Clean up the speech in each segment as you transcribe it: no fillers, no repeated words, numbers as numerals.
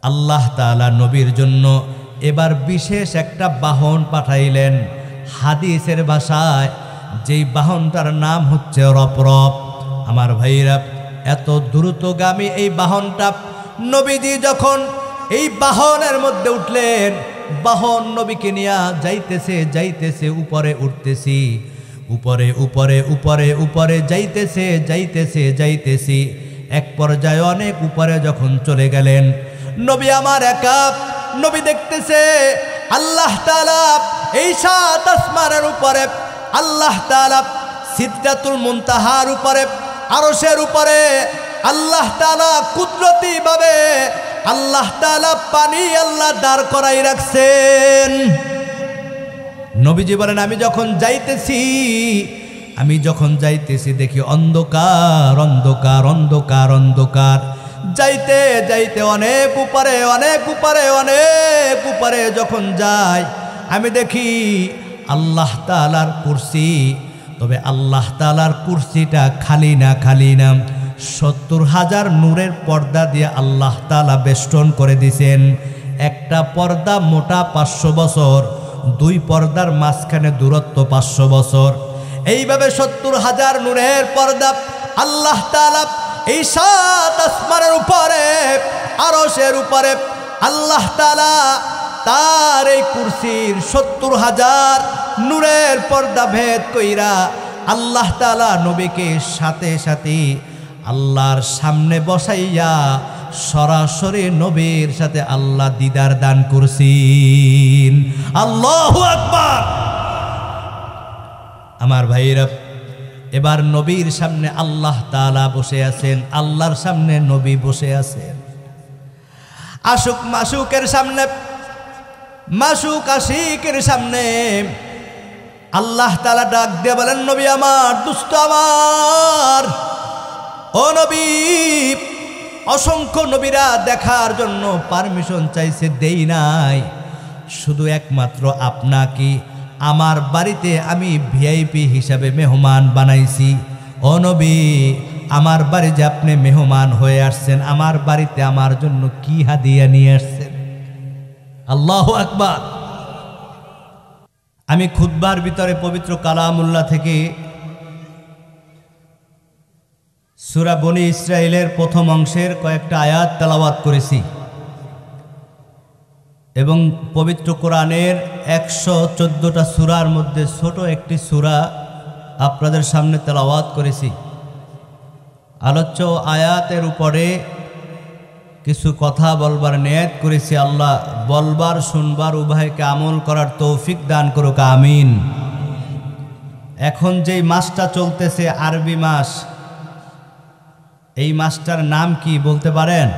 আল্লাহ তাআলা নবীর জন্য এবার বিশেষ একটা বাহন পাঠাইলেন। হাদিসের ভাষায় যেই বাহনটার নাম হচ্ছে রপরপ। আমার ভাইরা, এত দ্রুতগামী এই বাহনটা, নবীজি যখন এই বাহনের মধ্যে উঠলেন, বাহন নবীকে নিয়ে যাইতেছে যাইতেছে, উপরে উঠতেছি, উপরে উপরে উপরে উপরে যাইতেছে যাইতেছে যাইতেছি। এক পর্যায়ে অনেক উপরে যখন চলে গেলেন, নবী আমার একা, নবী দেখতেছে আল্লাহ তাআলা এই সাত আসমানের উপরে, আল্লাহ তাআলা সিদরাতুল মুনতাহার উপরে, আরশের উপরে আল্লাহ তাআলা কুদরতি ভাবে আল্লাহ তাআলা পানি আল্লাহ দাঁড় করাই রাখছেন। নবীজি বলেন, আমি যখন যাইতেছি দেখি অন্ধকার অন্ধকার অন্ধকার অন্ধকার। যাইতে যাইতে অনেক উপরে অনেক উপরে অনেক উপরে যখন যাই, আমি দেখি আল্লাহ তাআলার কুরসি। তবে আল্লাহ তাআলার কুরসিটা খালি না, খালি না, ৭০,০০০ নূরের পর্দা দিয়ে আল্লাহ তাআলা বেষ্টন করে দিছেন। একটা পর্দা মোটা ৫০০ বছর, দুই পর্দার মাঝখানে দূরত্ব ৫০০ বছর। এইভাবে ৭০,০০০ নূরের পর্দা আল্লাহ তাআলা এই সাত আসমানের উপরে, আরশের উপরে আল্লাহ তাআলা তার এই কুরসির ৭০,০০০ নূরের পর্দা ভেদ কইরা আল্লাহ তাআলা নবীকে সাথে সাথে আল্লাহর সামনে বসাইয়া সরাসরি নবীর সাথে আল্লাহ দিদার দান করছেন। আল্লাহু আকবার। আমার ভাইরা, এবার নবীর সামনে আল্লাহ তাআলা বসে আছেন, আল্লাহর সামনে নবী বসে আছেন। আশুক মাশুকের সামনে, মাশুক আশিকের সামনে আল্লাহ তাআলা ডাক দিয়ে বলেন, নবী আমার, দুষ্ট আমার, ও নবী। অসংখ্য নবীরা দেখার জন্য পারমিশন চাইছে, দেই নাই। শুধু একমাত্র আপনাকে আমার বাড়িতে আমি ভিআইপি হিসাবে মেহমান বানাইছি। ও নবী, আমার বাড়ি যে আপনি মেহমান হয়ে আসছেন, আমার বাড়িতে আমার জন্য কি হাদিয়া নিয়ে আসছেন? আল্লাহু আকবার। আমি খুতবার ভিতরে পবিত্র কালামুল্লাহ থেকে সূরা বনী ইসরাইলের প্রথম অংশের কয়েকটা আয়াত তেলাওয়াত করেছি এবং পবিত্র কোরআনের ১১৪টা সূরার মধ্যে ছোট একটি সূরা আপনাদের সামনে তেলাওয়াত করেছি। আলোচ্য আয়াতের উপরে কিছু কথা বলবার নিয়ত করেছি। আল্লাহ বলবার শুনবার উভয়কে আমল করার তৌফিক দান করুক, আমিন। এখন যেই মাসটা চলতেছে আরবি মাস, এই মাসটার নাম কি বলতে পারেন?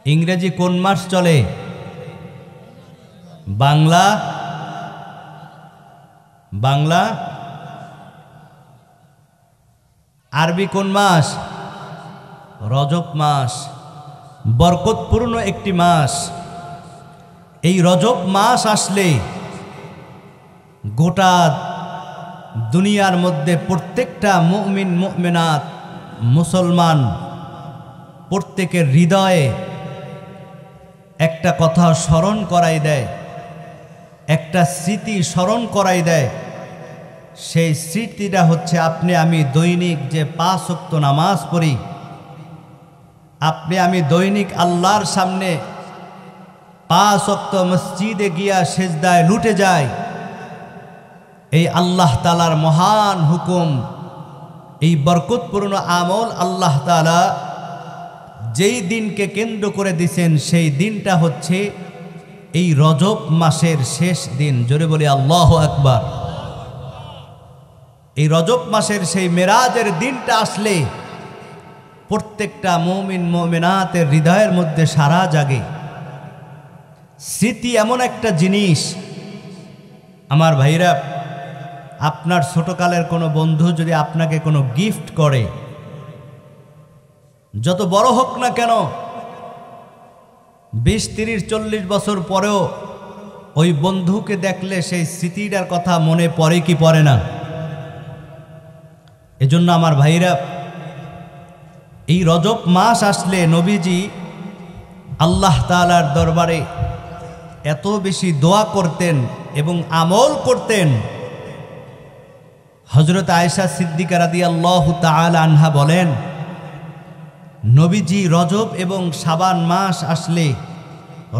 ইংরেজি কোন মাস চলে? বাংলা বাংলা আরবি কোন মাস? রজব মাস। বরকতপূর্ণ একটি মাস। এই রজব মাস আসলে গোটা দুনিয়ার মধ্যে প্রত্যেকটা মুমিন মুমিনাত মুসলমান প্রত্যেকের হৃদয়ে একটা কথা স্মরণ করাই দেয়, একটা স্মৃতি স্মরণ করাই দেয়। সেই স্মৃতিটা হচ্ছে আপনি আমি দৈনিক যে ৫ ওয়াক্ত নামাজ পড়ি, আপনি আমি দৈনিক আল্লাহর সামনে ৫ ওয়াক্ত মসজিদে গিয়া সেজদায় লুটে যায়। এই আল্লাহ তাআলার মহান হুকুম, এই বরকতপূর্ণ আমল আল্লাহ তাআলা যেই দিনকে কেন্দ্র করে দিয়েছেন, সেই দিনটা হচ্ছে এই রজব মাসের শেষ দিন। জোরে বলি আল্লাহু আকবার। এই রজব মাসের সেই মেরাজের দিনটা আসলে প্রত্যেকটা মুমিন মুমিনাতের হৃদয়ের মধ্যে সারা জাগে। স্মৃতি এমন একটা জিনিস, আমার ভাইরা, আপনার ছোটকালের কোনো বন্ধু যদি আপনাকে কোনো গিফট করে, যত বড় হোক না কেন, ২০, ৩০, ৪০ বছর পরেও ওই বন্ধুকে দেখলে সেই স্মৃতিটার কথা মনে পড়ে কি পড়ে না? এজন্য আমার ভাইরা, এই রজব মাস আসলে নবীজি আল্লাহ তাআলার দরবারে এত বেশি দোয়া করতেন এবং আমল করতেন। হযরত আয়েশা সিদ্দিকা রাদিয়াল্লাহু তাআলা আনহা বলেন, নবীজি রজব এবং শাবান মাস আসলে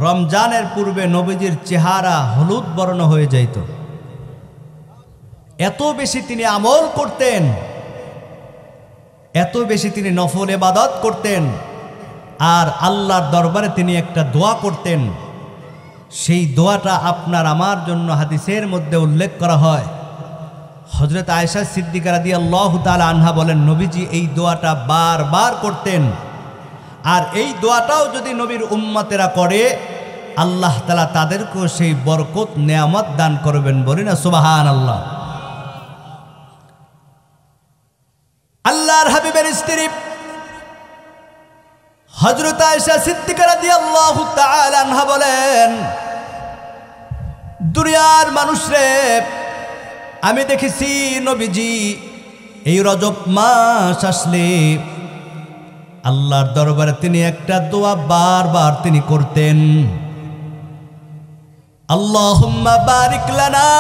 রমজানের পূর্বে নবীজির চেহারা হলুদ বর্ণ হয়ে যাইত। এত বেশি তিনি আমল করতেন, এত বেশি তিনি নফল ইবাদত করতেন। আর আল্লাহর দরবারে তিনি একটা দোয়া করতেন, সেই দোয়াটা আপনার আমার জন্য হাদিসের মধ্যে উল্লেখ করা হয়। হযরত আয়েশা সিদ্দিকা রাদিয়াল্লাহু তাআলা আনহা বলেন, নবীজি এই দোয়াটা বারবার করতেন। আর এই দোয়াটাও যদি নবীর উম্মতেরা করে, আল্লাহ তাআলা তাদেরকেও সেই বরকত নেয়ামত দান করবেন। বলি না সুবহানাল্লাহ। আল্লাহর হাবিবের স্ত্রী হযরত আয়েশা সিদ্দিকা রাদিয়াল্লাহু তাআলা আনহা বলেন, দুনিয়ার মানুষরে আমি দেখেছি নবীজি এই রজব মাস আসলে আল্লাহর দরবারে তিনি একটা দোয়া বারবার তিনি করতেন, আল্লাহুম্মা বারিক লানা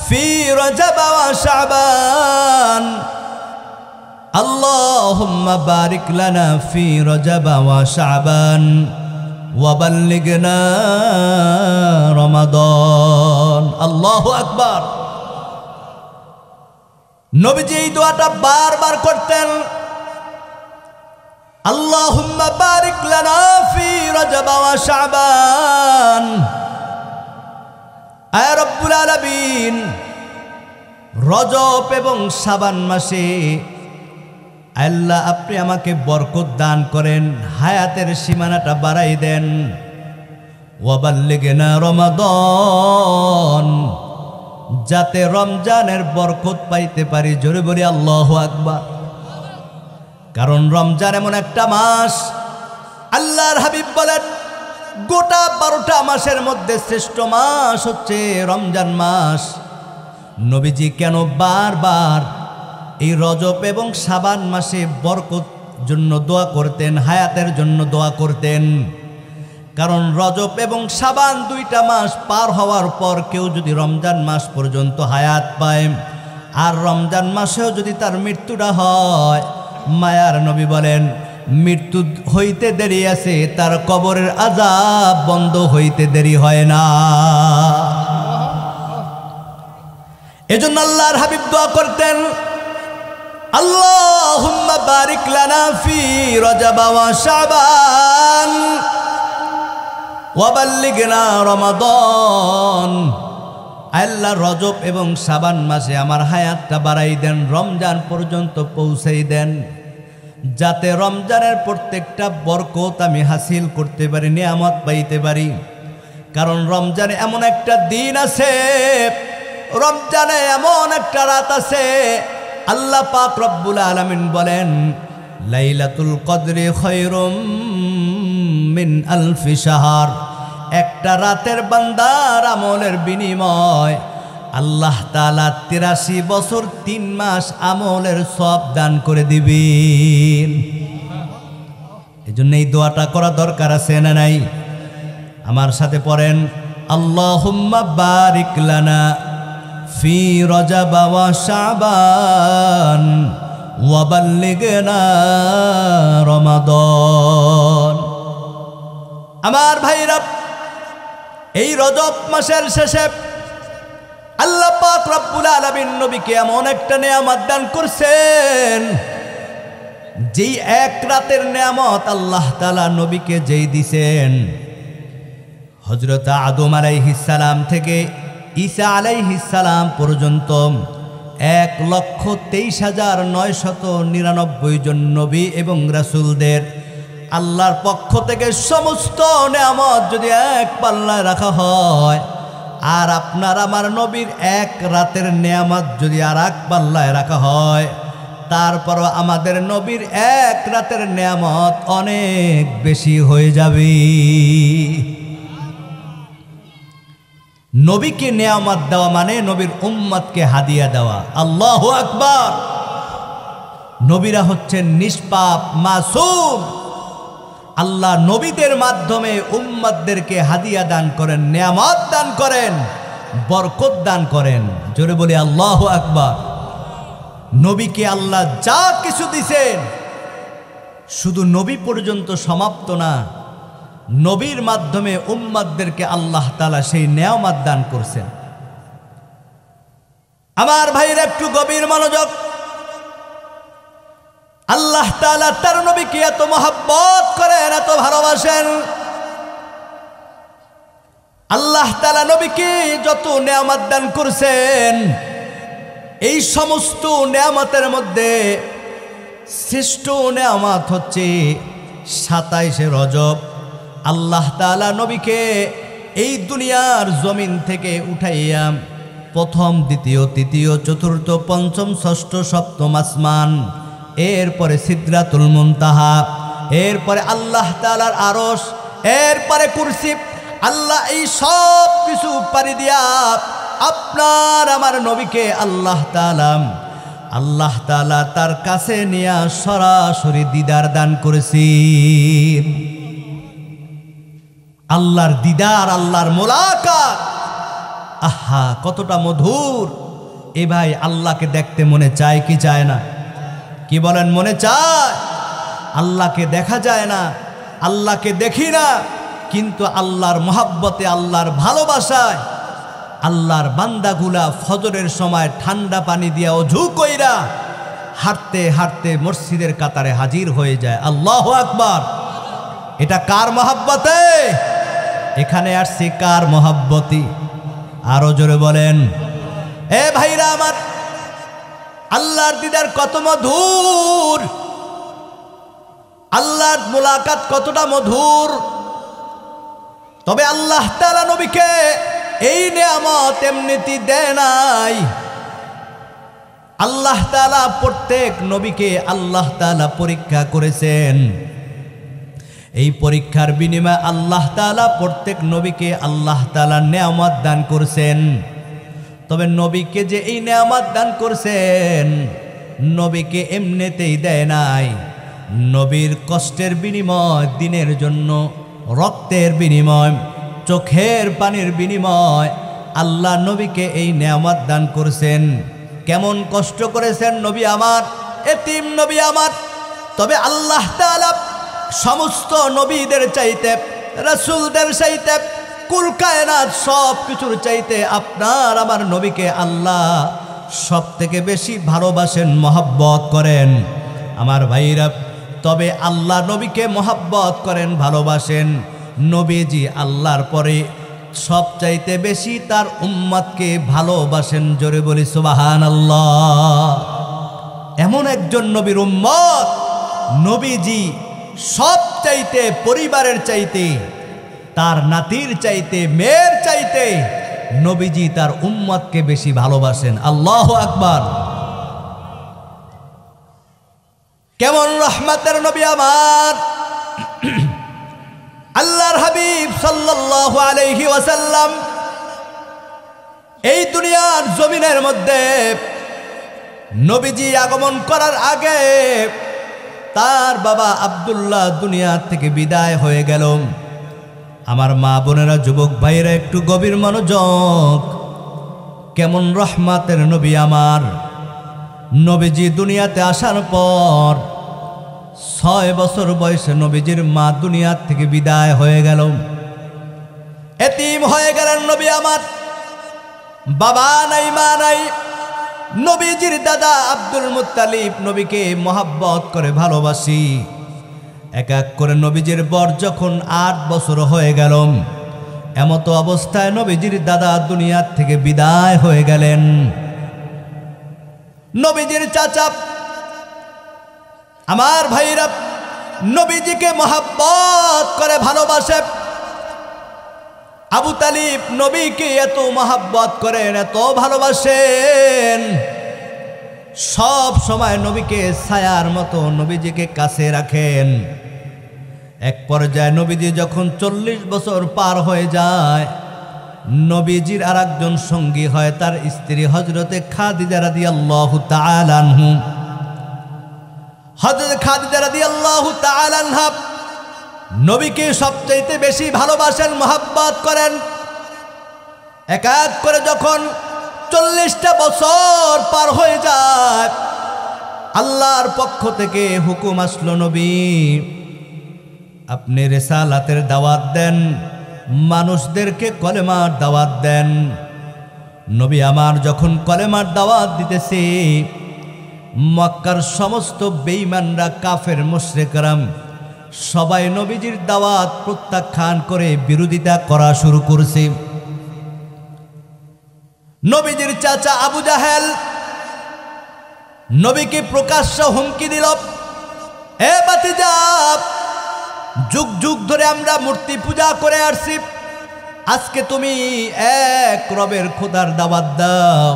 ফি রজব ওয়া শাবান, আল্লাহুম্মা বারিক লানা ফি রজব ওয়া শাবান ওয়া বাল্লিগনা রমাদান। আল্লাহু আকবার। নবীজি এই দোয়াটা বারবার করতেন, আল্লাহুম্মা বারিক লানা ফি রজব ওয়া শাবান। আয় রব্বুল আলামিন, রজব এবং শাবান মাসে আল্লাহ আপনি আমাকে বরকত দান করেন, হায়াতের সীমানাটা বাড়াই দেন। ওয়া বাল্লিগনা রমাদান, যাতে রমজানের বরকত পাইতে পারি। জোরে বলি আল্লাহু আকবার। কারণ রমজান এমন একটা মাস, আল্লাহর হাবিব বলেন গোটা 12টা মাসের মধ্যে শ্রেষ্ঠ মাস হচ্ছে রমজান মাস। নবীজি কেন বারবার এই রজব এবং শাবান মাসে বরকত জন্য দোয়া করতেন, হায়াতের জন্য দোয়া করতেন? কারণ রজব এবং শাবান 2টা মাস পার হওয়ার পর কেউ যদি রমজান মাস পর্যন্ত হায়াত পায়, আর রমজান মাসেও যদি তার মৃত্যুটা হয়, মায়ার নবী বলেন মৃত্যু হইতে দেরি আছে, তার কবরের আযাব বন্ধ হইতে দেরি হয় না। এজন্য আল্লাহর হাবিব দোয়া করতেন, আল্লাহুম্মা বারিক লানা ফি রজব ওয়া শাবান ওয়া বাল্লিগনা রমাদান। আল্লাহ রজব এবং শাবান মাসে আমার হায়াতটা বাড়াই দেন, রমজান পর্যন্ত পৌঁছাই দেন, যাতে রমজানের প্রত্যেকটা বরকত আমি হাসিল করতে পারি, নিয়ামত পাইতে পারি। কারণ রমজানে এমন একটা দিন আছে, রমজানে এমন একটা রাত আছে, আল্লাহ পাক রব্বুল আলামিন বলেন লাইলাতুল কদরি খায়রুম মিন আলফি শাহর। একটা রাতের বান্দার আমলের বিনিময় আল্লাহ তাআলা 83 বছর 3 মাস আমলের সওয়াব দান করে দিবেন। এজন্য এই দোয়াটা করা দরকার আছে না নাই? আমার সাথে পড়েন, আল্লাহুম্মা বারিক লানা ফি রজব ওয়া শাবান ওয়া বাল্লিগনা রমাদান। আমার ভাইরা, এই রজব মাসের শেষে আল্লাহ পাক রব্বুল আলামিন নবীকে এমন একটা নিয়ামত দান করছেন, যেই এক রাতের নিয়ামত আল্লাহ তাআলা নবীকে যেই দিছেন, হযরত আদম আলাইহিস সালাম থেকে ঈসা আলাইহিস সালাম পর্যন্ত 1,23,999 জন নবী এবং রাসূলদের আল্লাহর পক্ষ থেকে সমস্ত নিয়ামত যদি এক পাল্লায় রাখা হয়, আর আপনার আমার নবীর এক রাতের নিয়ামত যদি আর এক পাল্লায় রাখা হয়, তারপরও আমাদের নবীর এক রাতের নিয়ামত অনেক বেশি হয়ে যাবে। নবীকে নিয়ামত দেওয়া মানে নবীর উম্মতকে হাদিয়া দেওয়া। আল্লাহু আকবার। নবীরা হচ্ছেন নিষ্পাপ, মাসুম। আল্লাহ নবীদের মাধ্যমে উম্মতদেরকে হাদিয়া দান করেন, নেয়ামত দান করেন, বরকত দান করেন। জোরে বলি আল্লাহু আকবার। নবীকে আল্লাহ যা কিছু দিছেন, শুধু নবী পর্যন্ত সমাপ্ত না, নবীর মাধ্যমে উম্মতদেরকে আল্লাহ তাআলা সেই নেয়ামত দান করছেন। আমার ভাইরা একটু গভীর মনোযোগ। আল্লাহ তাআলা তার নবীকে এত মহব্বত করেন, এত ভালোবাসেন। আল্লাহ তাআলা নবীকে যত নেয়ামত দান করছেন, এই সমস্ত নেয়ামতের মধ্যে শ্রেষ্ঠ নেয়ামত হচ্ছে 27শে রজব আল্লাহ তাআলা নবীকে এই দুনিয়ার জমিন থেকে উঠাইয়া প্রথম, দ্বিতীয়, তৃতীয়, চতুর্থ, পঞ্চম, ষষ্ঠ, সপ্তম আসমান, এরপরে সিদরাতুল মুনতাহা, এরপরে আল্লাহ তাআলার আরশ, এরপরে কুরসি, আল্লাহ এই সব কিছু পারি দিয়া আপনার আমার নবীকে আল্লাহ তাআলা তার কাছে নিয়ে সরাসরি দিদার দান করেছি। আল্লাহর দিদার, আল্লাহর মোলাকাত, আহা কতটা মধুর। এ ভাই, আল্লাহকে দেখতে মনে চায় কি চায় না? কি বলেন, মনে চায়? আল্লাহকে দেখা যায় না, আল্লাহকে দেখি না, কিন্তু আল্লাহর মহাব্বতে, আল্লাহর ভালোবাসায় আল্লাহর বান্দাগুলা ফজরের সময় ঠান্ডা পানি দিয়া ওযু কইরা হাঁটতে হাঁটতে মসজিদের কাতারে হাজির হয়ে যায়। আল্লাহু আকবার। এটা কার মহাব্বতে? এখানে আসছি কার মহাব্বতি? আরো জোরে বলেন। এ ভাইরা আমার, আল্লাহর দিদার কত মধুর, আল্লাহর মুলাকাত কতটা মধুর। তবে আল্লাহ তাআলা নবীকে এই নেয়ামত এমনিতে দেয় নাই। আল্লাহ তাআলা প্রত্যেক নবীকে আল্লাহ তাআলা পরীক্ষা করেছেন। এই পরীক্ষার বিনিময়ে আল্লাহ তাআলা প্রত্যেক নবীকে আল্লাহ তাআলা নেয়ামত দান করছেন। তবে নবীকে যে এই নেয়ামত দান করছেন, নবীকে এমনিতেই দেয় নাই। নবীর কষ্টের বিনিময়, দিনের জন্য রক্তের বিনিময়, চোখের পানির বিনিময় আল্লাহ নবীকে এই নেয়ামত দান করছেন। কেমন কষ্ট করেছেন নবী আমার, এতিম নবী আমার। তবে আল্লাহ তাআলা সমস্ত নবীদের চাইতে, রাসূলদের চাইতে, কুল কায়নাত সব কিছুর চাইতে আপনার আমার নবীকে আল্লাহ সব থেকে বেশি ভালোবাসেন, মহব্বত করেন। আমার ভাইরা, তবে আল্লাহ নবীকে মহব্বত করেন, ভালোবাসেন। নবীজি আল্লাহর পরে সব চাইতে বেশি তার উম্মতকে ভালোবাসেন। জোরে বলি সুবহানাল্লাহ। এমন একজন নবীর উম্মত, নবীজি সব চাইতে, পরিবারের চাইতে, তার নাতির চাইতে, মেয়ের চাইতে নবীজি তার উম্মতকে বেশি ভালোবাসেন। আল্লাহু আকবার। কেমন রহমতের নবী আমার, আল্লাহর হাবিব সাল্লাল্লাহু আলাইহি ওয়াসাল্লাম এই দুনিয়ার জমিনের মধ্যে নবীজি আগমন করার আগে তার বাবা আব্দুল্লাহ দুনিয়া থেকে বিদায় হয়ে গেল। আমার মা বোনেরা, যুবক ভাইয়েরা, একটু গভীর মনোযোগ। কেমন রহমতের নবী আমার। নবীজি দুনিয়াতে আসার পর 6 বছর বয়সে নবীজির মা দুনিয়া থেকে বিদায় হয়ে গেল। এতিম হয়ে গেলেন নবী আমার। বাবা নাই, মা নাই। নবীজির দাদা আব্দুল মুত্তালিব নবীকে মহব্বত করে ভালোবাসি। এক এক করে নবীজির বর যখন 8 বছর হয়ে গেল, এমতো অবস্থায় নবীজির দাদা দুনিয়া থেকে বিদায় হয়ে গেলেন। নবীজির চাচা, আমার ভাইরা, নবীজিকে মহব্বত করে ভালোবাসে। আবু তালিব নবীকে এত মহব্বত করেন, এত ভালোবাসেন, সব সময় নবীকে ছায়ার মতো নবীজিকে কাছে রাখেন। এক পর্যায়ে নবীজি যখন 40 বছর পার হয়ে যায়, নবীজির আর একজন সঙ্গী হয় তার স্ত্রী হযরতে খাদিজা রাদিয়াল্লাহু তাআলা আনহা। হযরত খাদিজা রাদিয়াল্লাহু তাআলা আনহা নবীকে সবচাইতে বেশি ভালোবাসেন, মহব্বত করেন। এক এক করে যখন 40টা বছর পার হয়ে যায়, আল্লাহর পক্ষ থেকে হুকুম আসলো, নবী আপনি রিসালাতের দাওয়াত দেন, মানুষদেরকে কলেমার দাওয়াত দেন। নবী আমার যখন কলেমার দাওয়াত দিতেছে, মক্কার সমস্ত বেঈমানরা, কাফের মুশরিকরা সবাই নবীজির দাওয়াত প্রত্যাখ্যান করে বিরোধিতা করা শুরু করছে। নবীজির চাচা আবু জাহেল নবীকে প্রকাশ্য হুমকি দিল, এ বাতিজা, যুগ যুগ ধরে আমরা মূর্তি পূজা করে আসছি, আজকে তুমি এক রবের খোদার দাওয়াত দাও,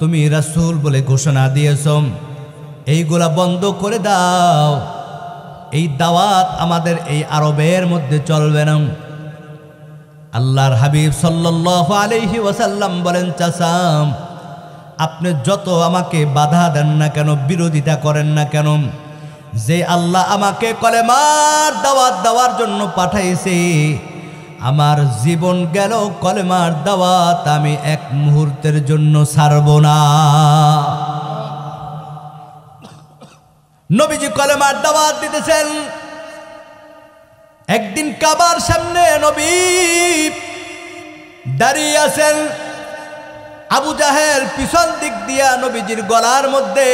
তুমি রাসূল বলে ঘোষণা দিয়েছ, এইগুলা বন্ধ করে দাও, এই দাওয়াত আমাদের এই আরবের মধ্যে চলবে না। আল্লাহর হাবিব সাল্লাল্লাহু আলাইহি ওয়াসাল্লাম বলেন, চাচা আপনি যত আমাকে বাধা দেন না কেন, বিরোধিতা করেন না কেন, যে আল্লাহ আমাকে কলেমার দাওয়াত দেওয়ার জন্য পাঠাইছে, আমার জীবন গেল কলেমার দাওয়াত আমি এক মুহূর্তের জন্য ছাড়ব না। নবীজি কলেমার দাওয়াত দিতেছেন। একদিন কাবার সামনে নবী দাঁড়িয়ে আছেন, আবু জাহেল পিছন দিক দিয়া নবীজির গলার মধ্যে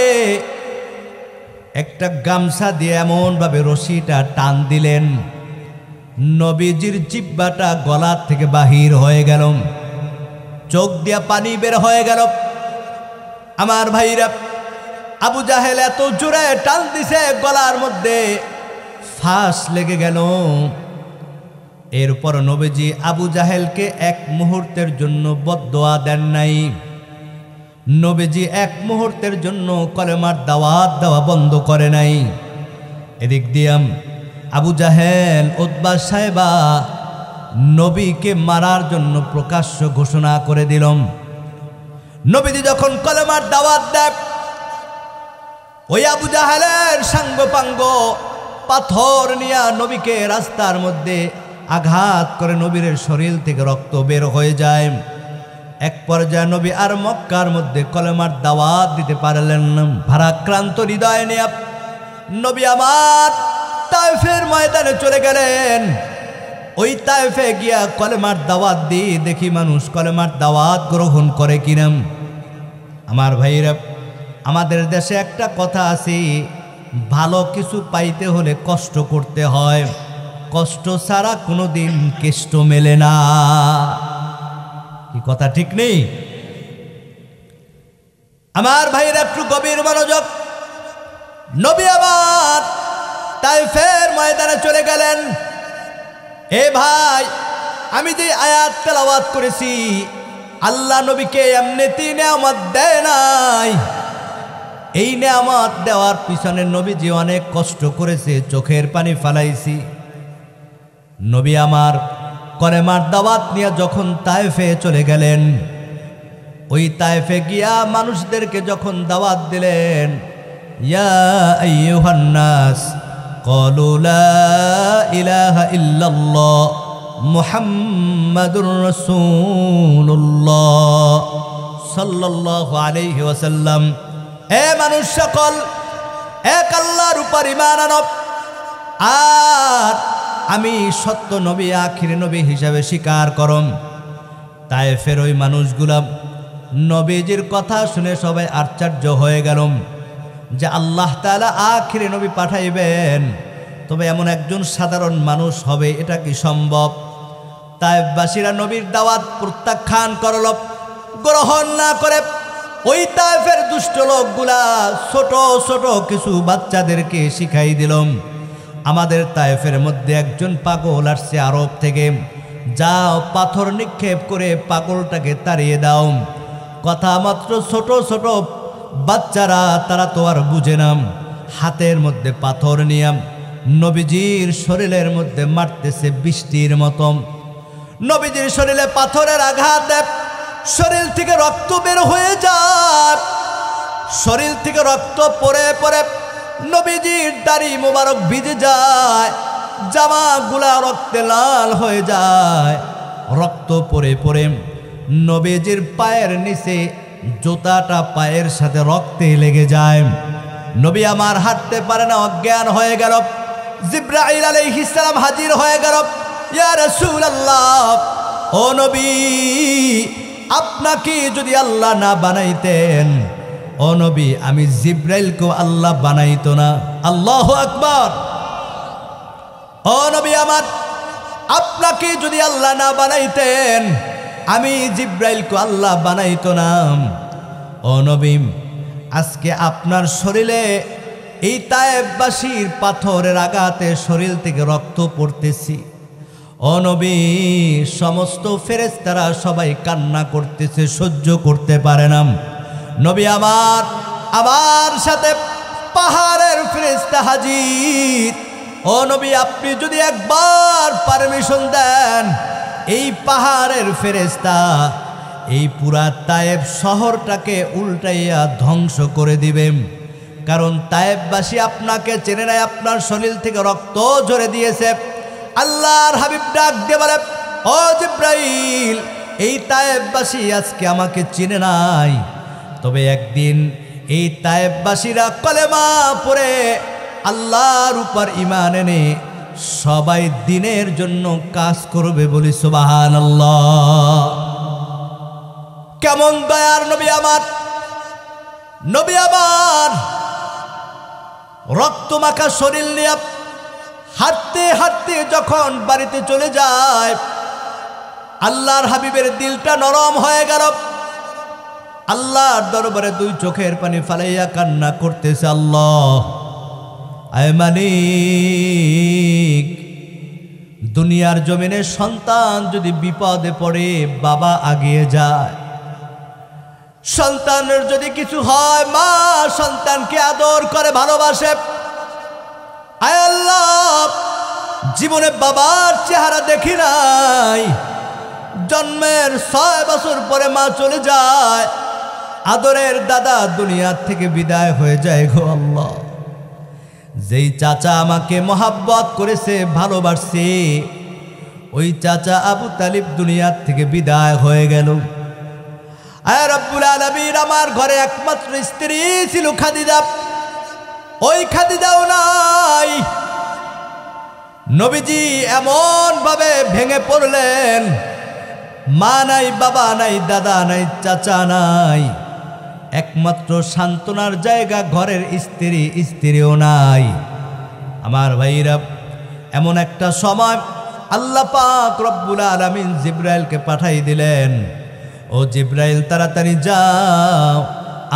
একটা গামছা দিয়ে এমন ভাবে রশিটা টান দিলেন, নবীজির জিহ্বাটা গলার থেকে বাহির হয়ে গেল, চোখ দিয়া পানি বের হয়ে গেল। আমার ভাইরা, আবু জাহেল এত জোরে টান দিছে, গলার মধ্যে ফাঁস লেগে গেল। এরপর নবীজি আবু জাহেলকে এক মুহূর্তের জন্য বদদোয়া দেন নাই। নবীজি এক মুহূর্তের জন্য কলেমার দাওয়াত দেওয়া বন্ধ করে নাই। এদিক দিয়ে আবু জাহেল, উতবা সাহেবা নবীকে মারার জন্য প্রকাশ্য ঘোষণা করে দিল। নবীজি যখন কলেমার দাওয়াত দেয়, ওই আবু জাহেলের সাঙ্গপাঙ্গ পাথর নিয়ে নবীকে রাস্তার মধ্যে আঘাত করে নবীর শরীর থেকে রক্ত বের হয়ে যায়। এক পর্যায়ে নবী আর মক্কার মধ্যে কলেমার দাওয়াত দিতে পারলেন না। ভারাক্রান্ত হৃদয় নিয়ে নবী আমার তায়েফের ময়দানে চলে গেলেন। ওই তায়েফে গিয়া কলেমার দাওয়াত দিয়ে দেখি মানুষ কলেমার দাওয়াত গ্রহণ করে কিনা। আমার ভাইরা, আমাদের দেশে একটা কথা আছে, ভালো কিছু পাইতে হলে কষ্ট করতে হয়, কষ্ট ছাড়া কোনোদিন কেষ্ট মেলে না। কি কথা ঠিক নেই? আমার ভাইরা একটু গভীর মনোযোগ। নবী আবার তায়েফের ময়দানে চলে গেলেন। এ ভাই, আমি যে আয়াত তেলাওয়াত করেছি, আল্লাহ নবীকে এমনিতে নেয়ামত দেয় নাই। এই নেয়ামত দেওয়ার পিছনে নবীজি অনেক কষ্ট করেছে, চোখের পানি ফালাইছি। নবী আমার কলেমার দাওয়াত নিয়ে যখন তায়েফে চলে গেলেন, ওই তায়েফে গিয়া মানুষদেরকে যখন দাওয়াত দিলেন, ইয়া আইয়ুহান নাস ক্বালু লা ইলাহা ইল্লাল্লাহ মুহাম্মাদুর রাসূলুল্লাহ সাল্লাল্লাহু আলাইহি ওয়াসাল্লাম, এ মানুষ সকল, এক আল্লাহর উপর ঈমান আনো, আর আমি সত্য নবী, আখির নবী হিসাবে স্বীকার করম। তায়েফের ওই মানুষগুলা নবীজির কথা শুনে সবাই আশ্চর্য হয়ে গেল যে আল্লাহ তাআলা আখির নবী পাঠাইবেন, তবে এমন একজন সাধারণ মানুষ হবে, এটা কি সম্ভব? তায়েফবাসীরা নবীর দাওয়াত প্রত্যাখ্যান করল, গ্রহণ না করে ওই তায়েফের দুষ্ট লোকগুলা ছোট ছোট কিছু বাচ্চাদেরকে শিখাই দিল, আমাদের তায়েফের মধ্যে একজন পাগল আসছে আরব থেকে, যাও পাথর নিক্ষেপ করে পাগলটাকে তাড়িয়ে দাও। কথা মাত্র ছোট ছোট বাচ্চারা, তারা তো আর বুঝে না, হাতের মধ্যে পাথর নিয়ে নবীজির শরীরের মধ্যে মারতেছে বৃষ্টির মতো। নবীজির শরীরে পাথরের আঘাত, শরীর থেকে রক্ত বের হয়ে যায়, শরীর থেকে রক্ত পড়ে পড়ে নবীজির দাড়ি মোবারক ভিজে যায়। জামাগুলা রক্তে লাল হয়ে যায়, রক্ত পরে পরে নবীজির পায়ের নিচে জুতাটা পায়ের সাথে রক্তে লেগে যায়। নবী আমার হাঁটতে পারে না, অজ্ঞান হয়ে গেল। জিবরাইল আলাইহিস সালাম হাজির হয়ে গেল। ইয়া রাসূলুল্লাহ, ও নবী, আপনাকে যদি আল্লাহ না বানাইতেন, ও নবী, আমি জিবরাইলকেও আল্লাহ বানাইতো না। আল্লাহু আকবার। ও নবী আমার, আপনাকে যদি আল্লাহ না বানাইতেন, আমি জিবরাইলকে আল্লাহ বানাইতো না। ও নবী, আজকে আপনার শরীরে এই তায়েববাসীর পাথরের আঘাতে শরীর থেকে রক্ত পড়তেছি। ও নবী, সমস্ত ফেরেশতারা সবাই কান্না করতেছে, সহ্য করতে পারে না। নবী আমার সাথে পাহাড়ের ফেরেশতা হাজির। ও নবী, আপনি যদি একবার পারমিশন দেন, এই পাহাড়ের ফেরেশতা এই পুরা তায়েব শহরটাকে উল্টাইয়া ধ্বংস করে দিবেন। কারণ তায়েববাসী আপনাকে চেনে নাই, আপনার শরীর থেকে রক্ত ঝরে দিয়েছে। আল্লাহর হাবিব ডাক দিয়ে বলে, ও জিবরাইল, এই তায়েববাসী আজকে আমাকে চিনে নাই, তবে একদিন এই তায়েববাসীরা কলেমা পড়ে আল্লাহর উপর ঈমান এনে সবাই দ্বীনের জন্য কাজ করবে, বলি সুবহানাল্লাহ। কেমন দয়ার নবী আমার! নবী আমার রক্তমাখা শরীর নিয়ে হাঁটতে হাঁটতে যখন বাড়িতে চলে যায়, আল্লাহর হাবিবের দিলটা নরম হয়ে গেল। আল্লাহর দরবারে দুই চোখের পানি ফালাইয়া কান্না করতেছে, আল্লাহ, আয় মালিক, দুনিয়ার জমিনে সন্তান যদি বিপদে পড়ে বাবা আগিয়ে যায়, সন্তানের যদি কিছু হয় মা সন্তানকে আদর করে ভালোবাসে। আয় আল্লাহ, জীবনে বাবার চেহারা দেখি নাই, জন্মের 6 বছর পরে মা চলে যায়, আদরের দাদা দুনিয়া থেকে বিদায় হয়ে যায় গো আল্লাহ। যেই চাচা আমাকে মহাব্বত করেছে, ভালোবাসছে, ওই চাচা আবু তালিব দুনিয়া থেকে বিদায় হয়ে গেল। আয় রব্বুল আলামিন, আমার ঘরে একমাত্র স্ত্রী ছিল খাদিজা, ওই খাদিজাও নাই। নবীজি এমন ভাবে ভেঙে পড়লেন, মা নাই, বাবা নাই, দাদা নাই, চাচা নাই, একমাত্র সান্ত্বনার জায়গা ঘরের স্ত্রীও নাই। আমার ভাইরা, এমন একটা সময় আল্লাহ পাক রব্বুল আলামিন জিবরাইলকে পাঠাই দিলেন, ও জিবরাইল, তাড়াতাড়ি যাও,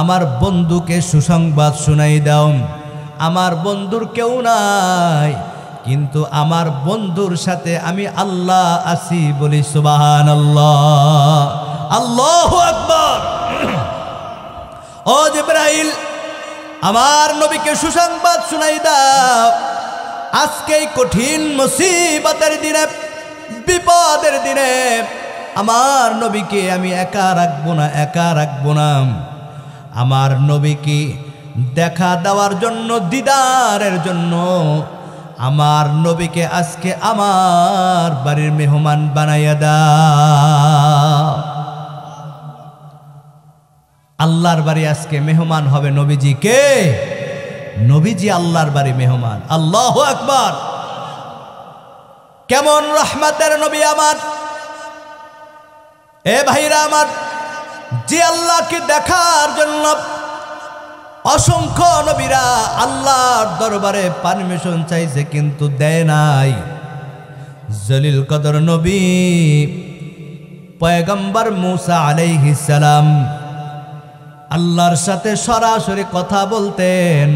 আমার বন্ধুকে সুসংবাদ শুনাই দাও। আমার বন্ধুর কেউ নাই, কিন্তু আমার বন্ধুর সাথে আমি আল্লাহ আছি, বলি সুবহানাল্লাহ। আল্লাহু আকবার। ও জিবরাইল, আমার নবীকে সুসংবাদ শুনাই দাও, আজকে এই কঠিন মুসিবতের দিনে, বিপদের দিনে আমার নবীকে আমি একা রাখবো না, একা রাখবো না। আমার নবীকে দেখা দেওয়ার জন্য, দিদারের জন্য আমার নবীকে আজকে আমার বাড়ির মেহমান বানাইয়া দাও। আল্লাহর বাড়ি আজকে মেহমান হবে নবীজি। কে? নবীজি আল্লাহর বাড়ি মেহমান। আল্লাহু আকবার। কেমন রহমতের নবী আমার! এ ভাইরা আমার, যে আল্লাহকে দেখার জন্য অসংখ্য নবীরা আল্লাহর দরবারে পারমিশন চাইছে, কিন্তু দেয় নাই। জলিল কদর নবী পয়গম্বর মুসা আলাইহিস সালাম আল্লাহর সাথে সরাসরি কথা বলতেন।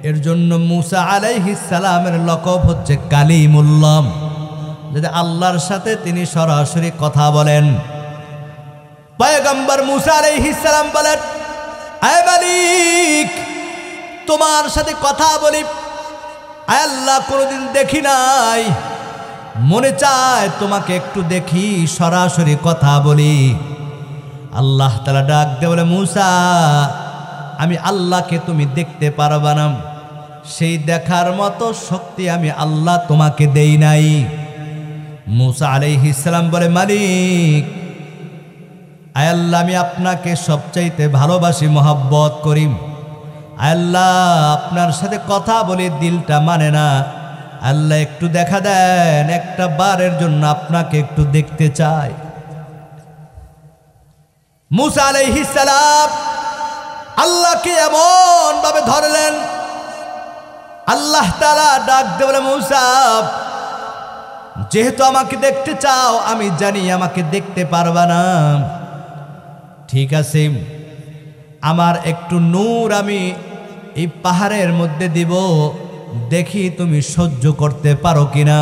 এর জন্য মুসা আলাইহিস সালামের লকব হচ্ছে কালিমুল্লাহ, যদি আল্লাহর সাথে তিনি সরাসরি কথা বলেন। পয়গম্বর মুসা আলাইহিস সালাম বলেন, আয় মালিক, তোমার সাথে কথা বলি, আয় আল্লাহ, কোনোদিন দেখি নাই, মনে চায় তোমাকে একটু দেখি, সরাসরি কথা বলি। আল্লাহ তাআলা ডাক দিয়ে বলে, মুসা, আমি আল্লাহকে তুমি দেখতে পারবা না, সেই দেখার মতো শক্তি আমি আল্লাহ তোমাকে দেই নাই। মূসা আলাইহিস সালাম বলে, মালিক, আয় আল্লাহ, আমি আপনাকে সবচাইতে ভালোবাসি, মহব্বত করি। আয় আল্লাহ, আপনার সাথে কথা বলে দিলটা মানে না। আল্লাহ, একটু দেখা দেন, একটা বারের জন্য আপনাকে একটু দেখতে চাই। মূসা আলাইহিস সালাম আল্লাহকে এমন ভাবে ধরলেন, আল্লাহ তাআলা ডাক দিয়ে বলে, মূসা, যেহেতু আমাকে দেখতে চাও, আমি জানি আমাকে দেখতে পারবা না, ঠিক আছে, আমার একটু নূর আমি এই পাহাড়ের মধ্যে দিব, দেখি তুমি সহ্য করতে পারো কিনা।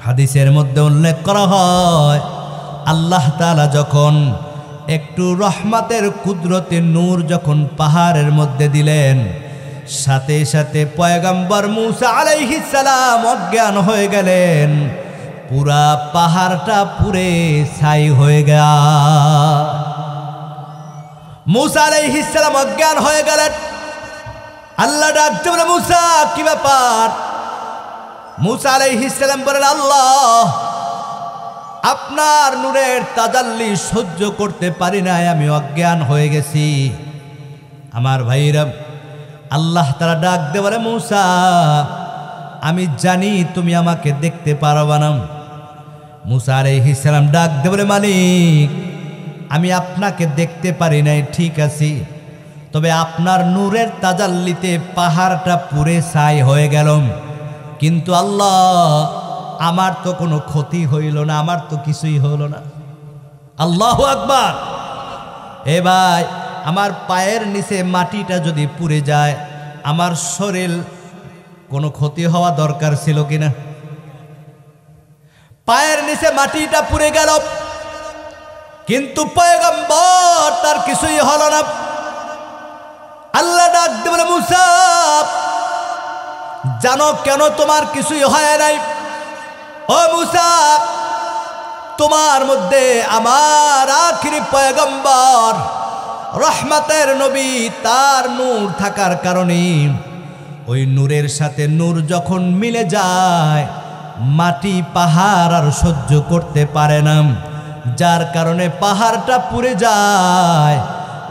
হাদিসের মধ্যে উল্লেখ করা হয়, আল্লাহ তাআলা যখন একটু রহমতের কুদরতের নূর যখন পাহাড়ের মধ্যে দিলেন, সাথে সাথে পয়গম্বর মূসা আলাইহিস সালাম অজ্ঞান হয়ে গেলেন। পুরা পাহাড়টা পুরে ছাই হয়ে গেল। মূসা আলাইহিস সালাম অজ্ঞান হয়ে গেলেন। আল্লাহ ডাকতে বলে, মূসা, কি ব্যাপার? মূসা আলাইহিস সালাম বলেন, আল্লাহ, আপনার নূরের তাজাল্লি সহ্য করতে পারি নাই, আমি অজ্ঞান হয়ে গেছি। আমার ভাইরা, আল্লাহ তাআলা ডাক দিয়ে বলে, মূসা, আমি জানি তুমি আমাকে দেখতে পারবা না। মূসা আলাইহিস সালাম ডাক দিয়ে বলে, মালিক, আমি আপনাকে দেখতে পারি নাই, ঠিক আছে, তবে আপনার নূরের তাজাল্লিতে পাহাড়টা পুরে ছাই হয়ে গেল, কিন্তু আল্লাহ, আমার তো কোনো ক্ষতি হইল না, আমার তো কিছুই হলো না। আল্লাহু আকবার। এ ভাই, আমার পায়ের নিচে মাটিটা যদি পুড়ে যায়, আমার শরীর কোনো ক্ষতি হওয়া দরকার ছিল কিনা? পায়ের নিচে মাটিটা পুড়ে গেল, কিন্তু পয়গম্বর তার কিছুই হলো না। আল্লাহ ডাক দিয়ে বলে, মূসা, জানো কেন তোমার কিছুই হয় নাই? ও মূসা, তোমার মধ্যে আমার আখিরি পয়গম্বর রহমতের নবী, তার নূর থাকার কারণে ওই নূরের সাথে নূর যখন মিলে যায়, মাটি পাহাড় আর সহ্য করতে পারে না, যার কারণে পাহাড়টা পুড়ে যায়।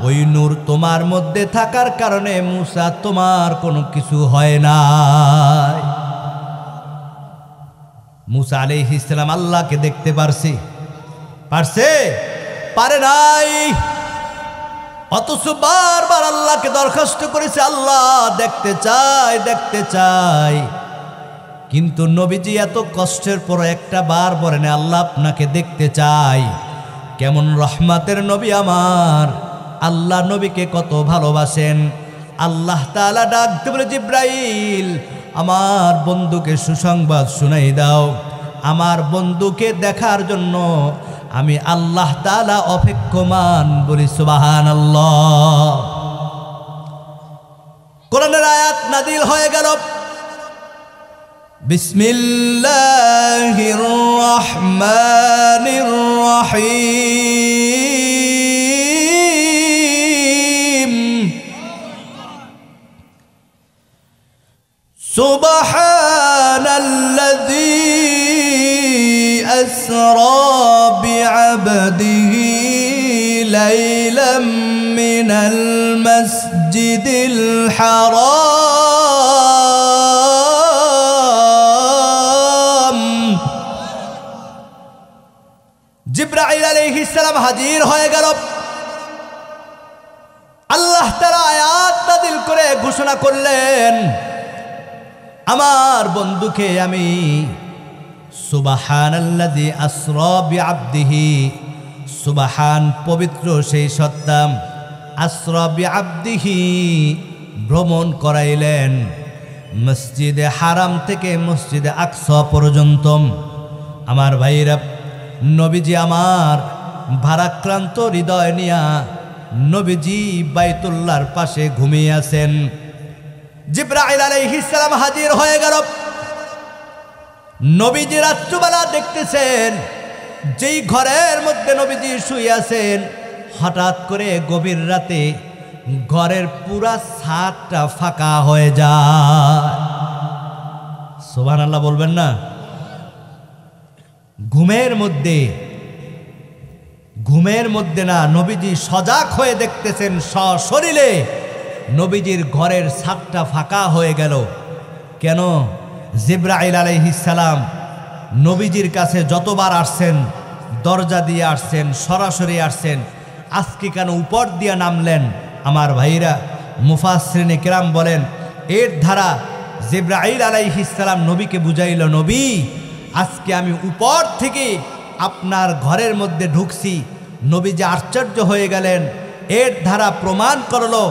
ওই নূর তোমার মধ্যে থাকার কারণে মূসা, তোমার কোনো কিছু হয় না। মূসা আলাইহিস সালাম আল্লাহকে দেখতে পারছে? পারে নাই। অথচ বারবার আল্লাহকে দরখাস্ত করেছে, আল্লাহ, দেখতে চাই, দেখতে চাই। কিন্তু নবীজি এত কষ্টের পর একটা বার বলেন, আল্লাহ, আপনাকে দেখতে চাই। কেমন রহমতের নবী আমার! আল্লাহ নবীকে কত ভালোবাসেন। আল্লাহ তাআলা ডাক দিয়ে বলে, জিব্রাইল, আমার বন্ধুকে সুসংবাদ শুনাই দাও। আমার বন্ধুকে দেখার জন্য আমি আল্লাহ তাআলা অপেক্ষমান। বলি সুবহানাল্লাহ। কোরআনের আয়াত নাযিল হয়ে গেল, বিসমিল্লাহির রহমানির রহিম। সুবহানাল্লাযী আসরা বিআবদিহি লাইলাম মিনাল মাসজিদিল হারাম। জিবরাইল আলাইহিস সালাম হাজির হয়ে গেল। আল্লাহ তাআলা আয়াত নাযিল করে ঘোষণা করলেন, আমার বন্ধুকে আমি সুবহানাল্লাযী আসরা বিআবদিহি, সুবহান পবিত্র সেই সত্তা, আসরা বিআবদিহি ভ্রমণ করাইলেন মসজিদে হারাম থেকে মসজিদে আকসা পর্যন্ত। আমার ভাইরা, নবীজি আমার ভারাক্রান্ত হৃদয় নিয়া নবীজি বাইতুল্লাহর পাশে ঘুমিয়ে আছেন। জিবরাইল আলাইহিস সালাম হাজির হয়ে গেল। নবীজি রাত্রিবেলা দেখতেছেন, যেই ঘরের মধ্যে নবীজি শুয়ে আছেন, হঠাৎ করে গভীর রাতে ঘরের পুরা ছাদটা ফাঁকা হয়ে যায়। সুবহানাল্লাহ বলবেন না? ঘুমের মধ্যে না, নবীজি সজাগ হয়ে দেখতেছেন সশরীরে নবীজির ঘরের ছাদটা ফাঁকা হয়ে গেল। কেন? জিবরাইল আলাইহিস সালাম নবীজির কাছে যতবার আসছেন, দরজা দিয়ে আসছেন, সরাসরি আসছেন, আজকে কেন উপর দিয়ে নামলেন? আমার ভাইরা মুফাসসিরিনে কেরাম বলেন, এর ধারা জিবরাইল আলাইহিস সালাম নবীকে বুঝাইল, নবী আজকে আমি উপর থেকে আপনার ঘরের মধ্যে ঢুকছি। নবী যে আশ্চর্য হয়ে গেলেন, এর ধারা প্রমাণ করলো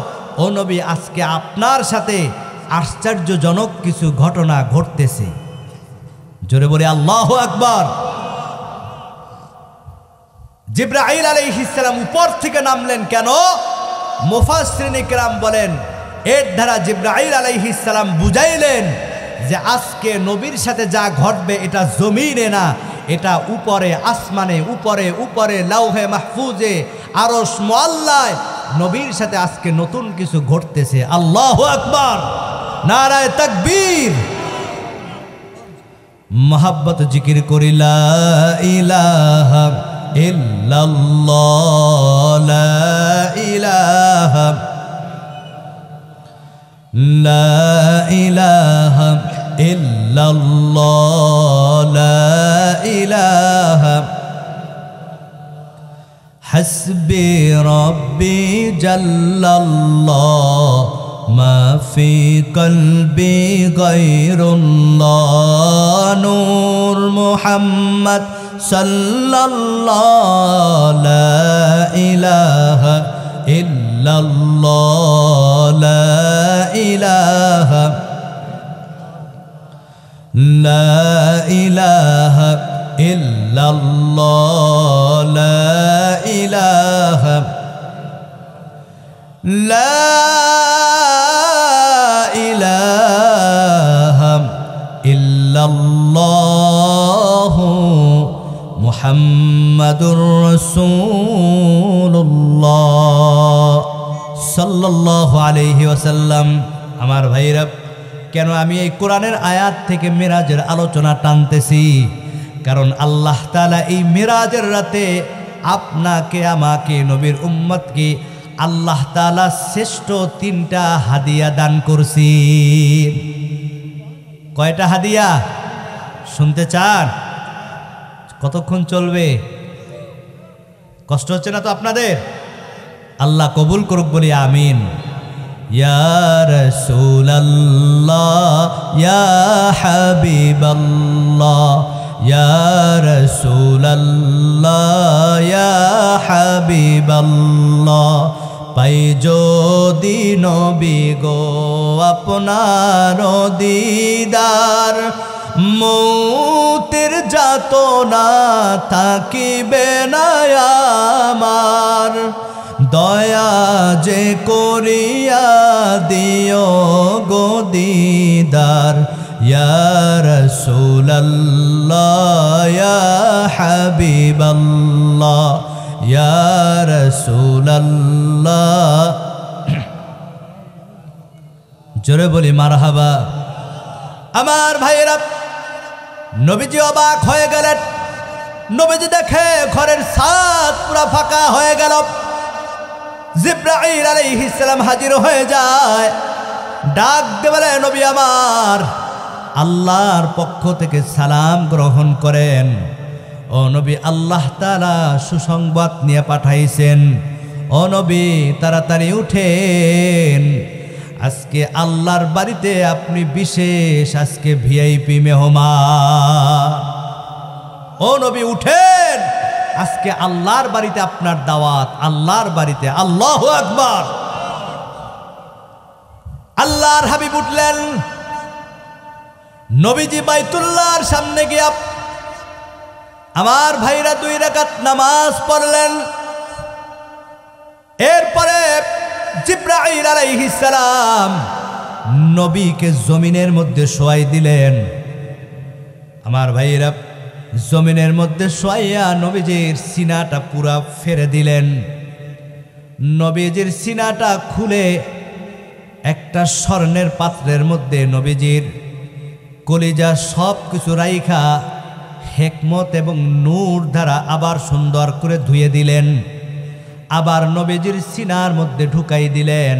ও নবী আজকে আপনার সাথে আশ্চর্যজনক কিছু ঘটনা ঘটতেছে। জোরে বলে আল্লাহু আকবার। জিবরাইল আলাইহিস সালাম উপর থেকে নামলেন কেন? মুফাসসিরিনে কেরাম বলেন, এর দ্বারা জিবরাইল আলাইহিস সালাম বুঝাইলেন যে আজকে নবীর সাথে যা ঘটবে এটা জমিনে না, এটা উপরে আসমানে, উপরে উপরে লাউহে মাহফুজে, আরশ মুআল্লায় নবীর সাথে আজকে নতুন কিছু ঘটতেছে। আল্লাহু আকবার, নারায়ে তাকবীর। মহব্বত জিকির করি লা ইলাহা ইল্লাল্লাহ, লা ইলাহা লা ইলাহা ইল্লাল্লাহ, লা ইলাহা হাসবি রব্বি জাল্লাল্লাহ, মা ফি কলবি গায়রুল্লাহ, নূর মুহাম্মদ সাল্লাল্লাহ, লা ইলাহা ইল্লাল্লাহ, লা ইলাহা লা ইলাহা ইল্লাল্লাহ, লা ইলাহা লা ইলাহা ইল্লাল্লাহ মুহাম্মাদুর রাসূলুল্লাহ সাল্লাল্লাহু আলাইহি ওয়াসাল্লাম। আমার ভাইরা, কেন আমি এই কোরআনের আয়াত থেকে মিরাজের আলোচনা টানতেছি? কারণ আল্লাহ তাআলা এই মিরাজের রাতে আপনাকে, আমাকে, নবীর উম্মতকে আল্লাহ তাআলা শ্রেষ্ঠ 3টা হাদিয়া দান করছি। কয়টা হাদিয়া শুনতে চান? কতক্ষণ চলবে? কষ্ট হচ্ছে না তো আপনাদের? আল্লাহ কবুল করুক, বলি আমিন। ইয়া রাসূলুল্লাহ, ইয়া হাবিবাল্লাহ, ইয়া রাসূলুল্লাহ, ইয়া হাবিবাল্লাহ, পাই যদি নবী গো আপনার দিদার, মৌতের যাতনা থাকিবে না আমার, দয়া যে করিয়া দিও গো দিদার, ইয়া রাসূলুল্লাহ, ইয়া হাবিবাল্লাহ, ইয়া রাসূলুল্লাহ। জোরে বলি মারহাবা। আমার ভাইয়েরা, নবীজি অবাক হয়ে গেলেন। নবীজি দেখে ঘরের ছাদ পুরা ফাঁকা হয়ে গেল। জিবরাইল আলাইহিস সালাম হাজির হয়ে যায়, ডাক দিয়ে বলে, নবী আমার, আল্লাহর পক্ষ থেকে সালাম গ্রহণ করেন। ও নবী, আল্লাহ তাআলা সুসংবাদ নিয়ে পাঠাইছেন। ও নবী, তাড়াতাড়ি উঠেন, আজকে আল্লাহর বাড়িতে আপনি বিশেষ, আজকে ভিআইপি মেহমান। ও নবী উঠেন, আজকে আল্লাহর বাড়িতে আপনার দাওয়াত, আল্লাহর বাড়িতে। আল্লাহু আকবার। আল্লাহর হাবিব উঠলেন। নবীজি বাইতুল্লাহর সামনে গিয়া আমার ভাইরা 2 রাকাত নামাজ পড়লেন। এরপরে জিবরাইল আলাইহিস সালাম নবীকে জমিনের মধ্যে শোয়াই দিলেন। আমার ভাইরা জমিনের মধ্যে শোয়াইয়া নবীজির সিনাটা পুরা ফেরে দিলেন। নবীজির সিনাটা খুলে একটা স্বর্ণের পাত্রের মধ্যে নবীজির কলিজা সব কিছু রাইখা হিকমত এবং নূর দ্বারা আবার সুন্দর করে ধুয়ে দিলেন। আবার নবীজির সিনার মধ্যে ঢুকাই দিলেন।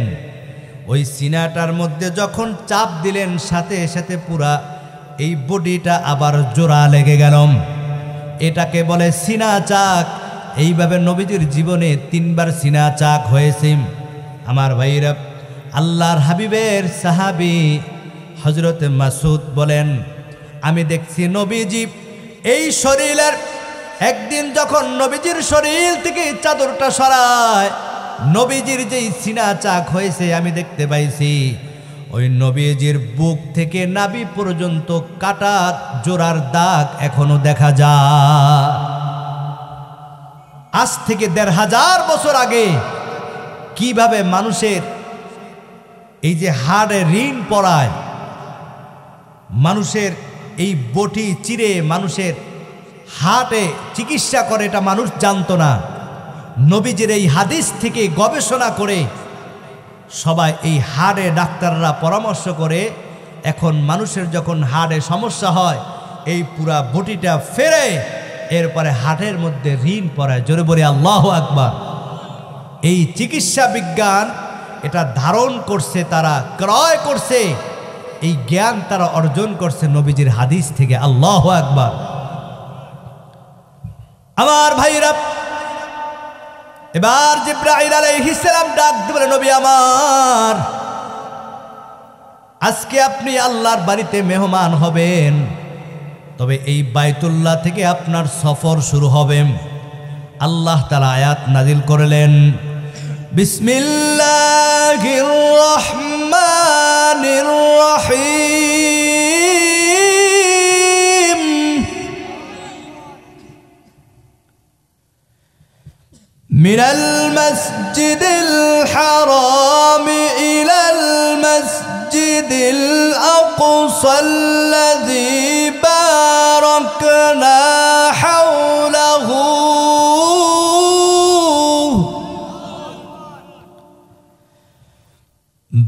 ওই সিনাটার মধ্যে যখন চাপ দিলেন, সাথে সাথে পুরা এই বডিটা আবার জোড়া লেগে গেল। এটাকে বলে সিনা চাক। এইভাবে নবীজির জীবনে 3 বার সিনা চাক হয়েছে। আমার ভাইরা, আল্লাহর হাবিবের সাহাবী হযরত মাসউদ বলেন, আমি দেখছি নবীজি এই শরীরের একদিন যখন নবীজির শরীর থেকে চাদরটা সরায়, নবীজির যেই সিনা চাক হয়েছে আমি দেখতে পাইছি ওই নবীজির বুক থেকে নাভি পর্যন্ত কাটা জোড়ার দাগ এখনো দেখা যায়। আজ থেকে 1500 বছর আগে কিভাবে মানুষের এই যে হাড়ে ঋণ পড়ায়, মানুষের এই বটি চিরে মানুষের হাটে চিকিৎসা করে, এটা মানুষ জানতো না। নবীজির এই হাদিস থেকে গবেষণা করে সবাই এই হাড়ে ডাক্তাররা পরামর্শ করে, এখন মানুষের যখন হাড়ে সমস্যা হয় এই পুরা বটিটা ফেরে এরপরে হাটের মধ্যে ঋণ পড়ায়। জোরে বলে আল্লাহু আকবার। এই চিকিৎসা বিজ্ঞান এটা ধারণ করছে, তারা ক্রয় করছে, এই জ্ঞান তারা অর্জন করছে নবীজির হাদিস থেকে। আল্লাহু আকবার। আমার ভাইরা, এবার জিবরাইল আলাইহিস সালাম ডাক দিলেন, নবী আমার, আজকে আপনি আল্লাহর বাড়িতে মেহমান হবেন, তবে এই বাইতুল্লাহ থেকে আপনার সফর শুরু হবে। আল্লাহ তাআলা আয়াত নাজিল করলেন, বিসমিল্লাহির রহমানির রহিম, মিনাল মসজিদিল হারাম ইলাল মসজিদিল আকসাল্লাযী বারাকনা হাওলাহু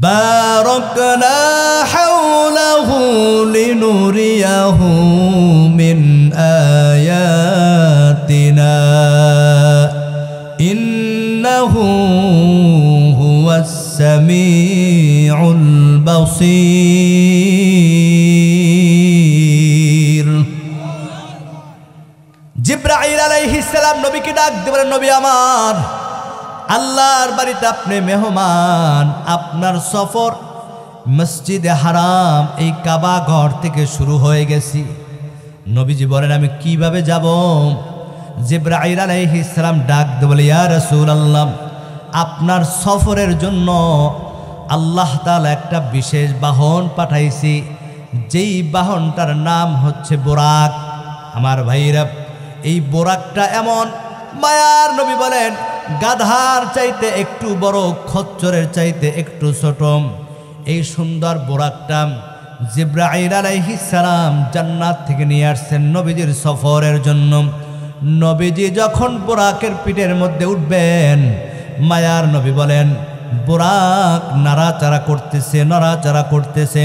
باركنا حوله لنريه من آياتنا إنه هو السميع البصير। জিবরাইল আলাইহিস সালাম নবীকে ডাক দিলেন, নবী আমার, আল্লাহর বাড়িতে আপনি মেহমান, আপনার সফর মসজিদে হারাম এই কাবা ঘর থেকে শুরু হয়ে গেছি। নবীজি বলেন, আমি কিভাবে যাব? জিবরাইল আলাইহিস সালাম ডাক দিয়ে বলে, ইয়া রাসূলুল্লাহ, আপনার সফরের জন্য আল্লাহ তাআলা একটা বিশেষ বাহন পাঠাইছি, যেই বাহনটার নাম হচ্ছে বোরাক। আমার ভাইরা, এই বোরাকটা এমন, মায়ার নবী বলেন, গাধার চাইতে একটু বড়, খচ্চরের চাইতে একটু ছোট। এই সুন্দর বোরাকটা জিবরাইল আলাইহিস সালাম জান্নাত থেকে নিয়ে আসছেন নবীজির সফরের জন্য। নবীজি যখন বোরাকের পিঠের মধ্যে উঠবেন, মায়ার নবী বলেন, বোরাক নাড়াচাড়া করতেছে, নড়াচড়া করতেছে।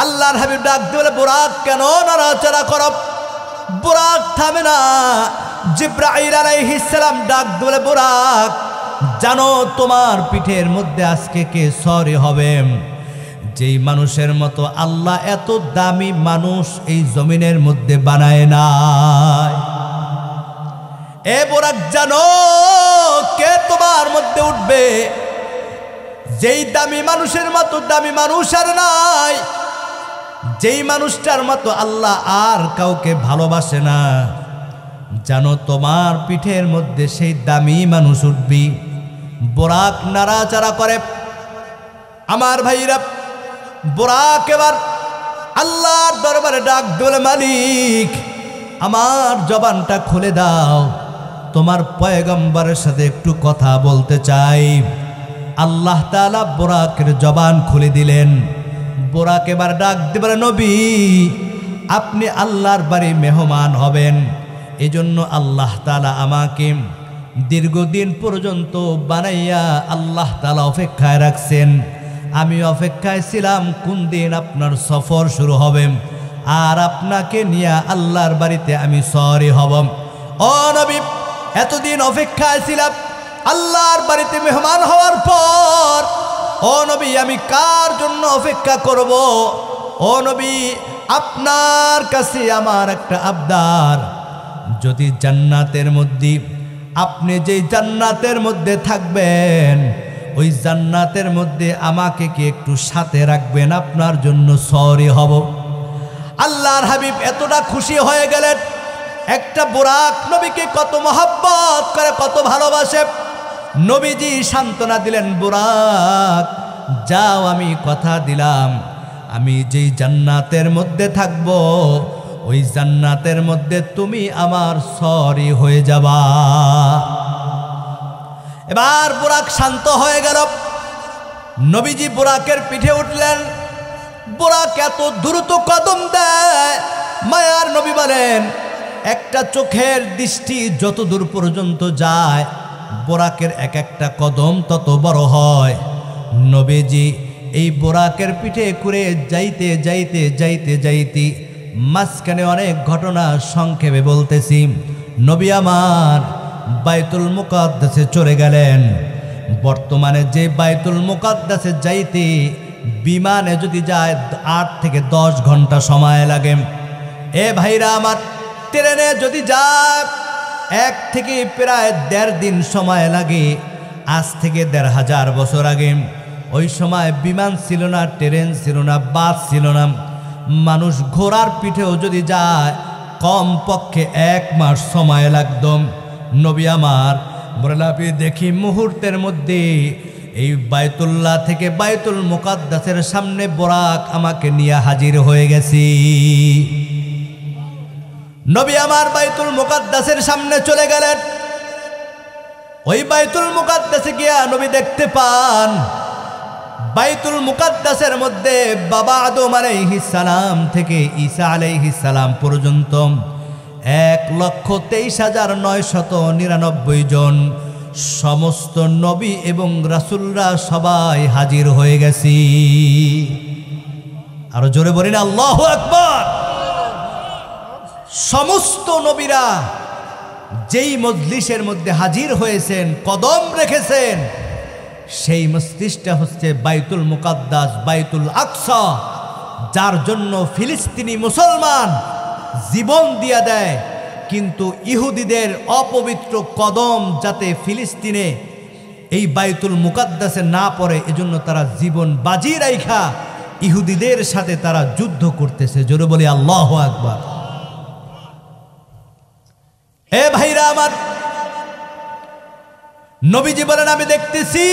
আল্লাহর হাবিব ডাক দিয়ে বলে, বোরাক কেন নড়াচড়া করব? বোরাক থামে না। জিবরাইল আলাইহিস সালাম ডাক দিয়ে, বোরাক, জানো তোমার পিঠের মধ্যে আজকে কে সরি হবে? যেই মানুষের মতো আল্লাহ এত দামি মানুষ এই জমিনের মধ্যে বানায় নাই। এ বোরাক, জানো কে তোমার মধ্যে উঠবে? যেই দামি মানুষের মতো দামি মানুষ আর নাই, যেই মানুষটার মতো আল্লাহ আর কাউকে ভালোবাসে না। জানো তোমার পিঠের মধ্যে সেই দামি মানুষ উঠবি। বোরাক নাড়াচাড়া করে। আমার ভাইরা, বোরাক এবার আল্লাহর দরবারে ডাক দিলে, মালিক, আমার জবানটা খুলে দাও, তোমার পয়গম্বরের সাথে একটু কথা বলতে চাই। আল্লাহ তাআলা বোরাকের জবান খুলে দিলেন। বোরাক এবার ডাক দিয়ে বলে, নবী, আপনি আল্লাহর বাড়ি মেহমান হবেন, এজন্য আল্লাহ তাআলা আমাকে দীর্ঘদিন পর্যন্ত বানাইয়া আল্লাহ তাআলা অপেক্ষায় রাখছেন। আমি অপেক্ষায় ছিলাম কোন দিন আপনার সফর শুরু হবে আর আপনাকে নিয়ে আল্লাহর বাড়িতে আমি সওয়ারি হব। ও নবী, এতদিন অপেক্ষায় ছিলাম আল্লাহর বাড়িতে মেহমান হওয়ার পর। ও নবী, আমি কার জন্য অপেক্ষা করব? ও নবী, আপনার কাছে আমার একটা আবদার, যদি জান্নাতের মধ্যে আপনি যেই জান্নাতের মধ্যে থাকবেন ওই জান্নাতের মধ্যে আমাকে কি একটু সাথে রাখবেন? আপনার জন্য সওয়ারি হব। আল্লাহর হাবিব এতটা খুশি হয়ে গেলেন। একটা বুরাক নবীকে কত মহব্বত করে, কত ভালোবাসে। নবীজি সান্ত্বনা দিলেন, বুরাক যাও, আমি কথা দিলাম আমি যেই জান্নাতের মধ্যে থাকব ওই জান্নাতের মধ্যে তুমি আমার সওয়ারি হয়ে যাবা। এবার বুরাক শান্ত হয়ে গেল। নবীজি বুরাকের পিঠে উঠলেন। বুরাক এত দ্রুত কদম দেয়, মায়ার নবী বলেন একটা চোখের দৃষ্টি যত দূর পর্যন্ত যায় বুরাকের এক একটা কদম তত বড় হয়। নবীজি এই বুরাকের পিঠে করে যাইতে যাইতে যাইতে যাইতে মাঝখানে অনেক ঘটনা সংক্ষেপে বলতেছি। নবী আমার বাইতুল মুকাদ্দাসে চলে গেলেন। বর্তমানে যে বাইতুল মুকাদ্দাসে যাইতে বিমানে যদি যায় 8 থেকে 10 ঘন্টা সময় লাগে। এ ভাইরা আমার, ট্রেনে যদি যায় 1 থেকে প্রায় 1.5 দিন সময় লাগে। আজ থেকে 1500 বছর আগে ওই সময় বিমান ছিল না, ট্রেন ছিল না, বাস ছিল না। মানুষ ঘোড়ার পিঠেও যদি যায় কম পক্ষে 1 মাস সময় লাগত। নবী আমার বলাপি দেখি মুহূর্তের মধ্যে এই বাইতুল্লাহ থেকে বাইতুল মুকাদ্দাসের সামনে বুরাক আমাকে নিয়ে হাজির হয়ে গেছি। নবী আমার বাইতুল মুকাদ্দাসের সামনে চলে গেলেন। ওই বাইতুল মুকাদ্দাসে গিয়া নবী দেখতে পান বাইতুল মুকাদ্দাসের মধ্যে বাবা আদম আলাইহিস সালাম থেকে ঈসা আলাইহিস সালাম পর্যন্ত 1,23,999 জন সমস্ত নবী এবং রাসূলরা সবাই হাজির হয়ে গেছি। আরো জোরে বলেন আল্লাহু আকবার। সমস্ত নবীরা যেই মজলিসের মধ্যে হাজির হয়েছেন, কদম রেখেছেন, সেই মজলিসটা হচ্ছে বাইতুল মুকাদ্দাস, বাইতুল আকসা, যার জন্য ফিলিস্তিনি মুসলমান জীবন দিয়া দেয়। কিন্তু ইহুদিদের অপবিত্র কদম যাতে ফিলিস্তিনে এই বাইতুল মুকাদ্দাসে না পড়ে এজন্য তারা জীবন বাজি রাইখা ইহুদিদের সাথে তারা যুদ্ধ করতেছে। জোরে বলি আল্লাহু আকবার। এ ভাইরা আমার, নবীজি বলেন আমি দেখতেছি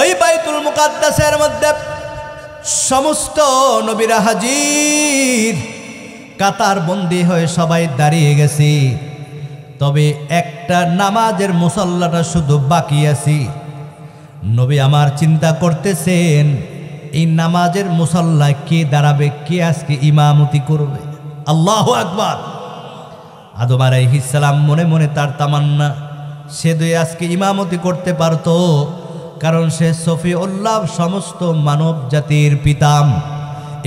ওই বাইতুল মুকাদ্দাসের মধ্যে সমস্ত নবীরা হাজির, কাতার বন্দী হয়ে সবাই দাঁড়িয়ে গেছি। তবে একটা নামাজের মুসল্লাটা শুধু বাকি আছি। নবী আমার চিন্তা করতেছেন এই নামাজের মুসল্লায় কে দাঁড়াবে, কে আজকে ইমামতি করবে। আল্লাহু আকবার। আদম আলাইহিস সালাম মনে মনে তার তামান্না, সে দুই আজকে ইমামতি করতে পারত, কারণ সে সফিউল্লাহ, সমস্ত মানব জাতির পিতা।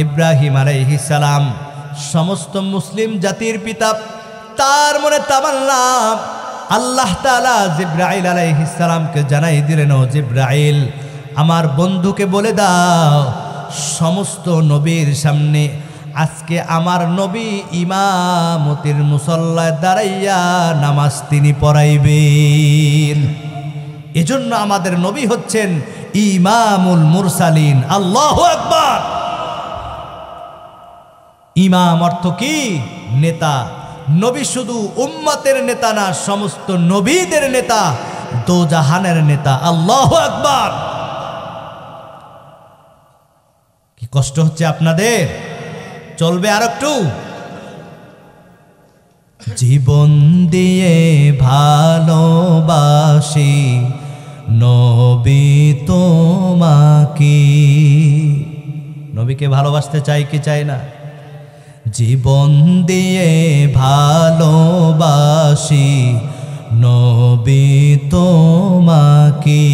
ইব্রাহিম আলাইহিস সালাম সমস্ত মুসলিম জাতির পিতা। তার মনে তামান্না। আল্লাহ তাআলা জিবরাইল আলাইহিস সালামকে জানাই দিলেন, ও জিবরাইল আমার বন্ধুকে বলে দাও সমস্ত নবীর সামনে আজকে আমার নবী ইমামতির মুসল্লায় দাঁড়াইয়া নামাজ তিনি পড়াইবেন। এজন্য আমাদের নবী হচ্ছেন ইমামুল মুরসালিন। আল্লাহু আকবার। ইমাম অর্থ কি? নেতা। নবী শুধু উম্মতের নেতা না, সমস্ত নবীদের নেতা, দোজাহানের নেতা। আল্লাহু আকবার। কি কষ্ট হচ্ছে আপনাদের? চলবে আর একটু? জীবন দিয়ে ভালোবাসি নবী তোমাকে। নবীকে ভালোবাসতে চাই কি চাই না? জীবন দিয়ে ভালোবাসি নবী তোমাকে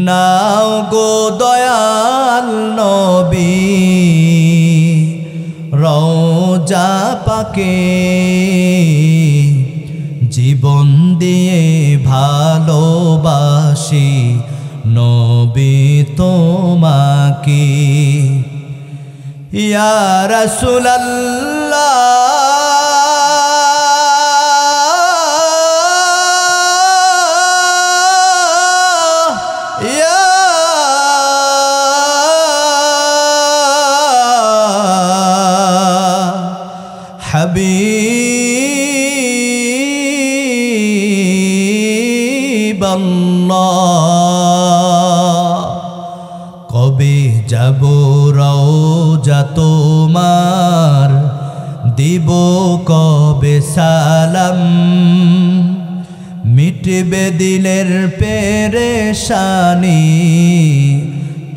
নাও গো দয়াল নবী রওজা পাকে জীবন দিয়ে ভালোবাসি নবী তোমাকে ইয়া রাসূলুল্লাহ ইয়া হাবিবাল্লাহ কবে যাব রওজা তোমার দিব কবে সালাম মিটবে দিলের পেরেশানি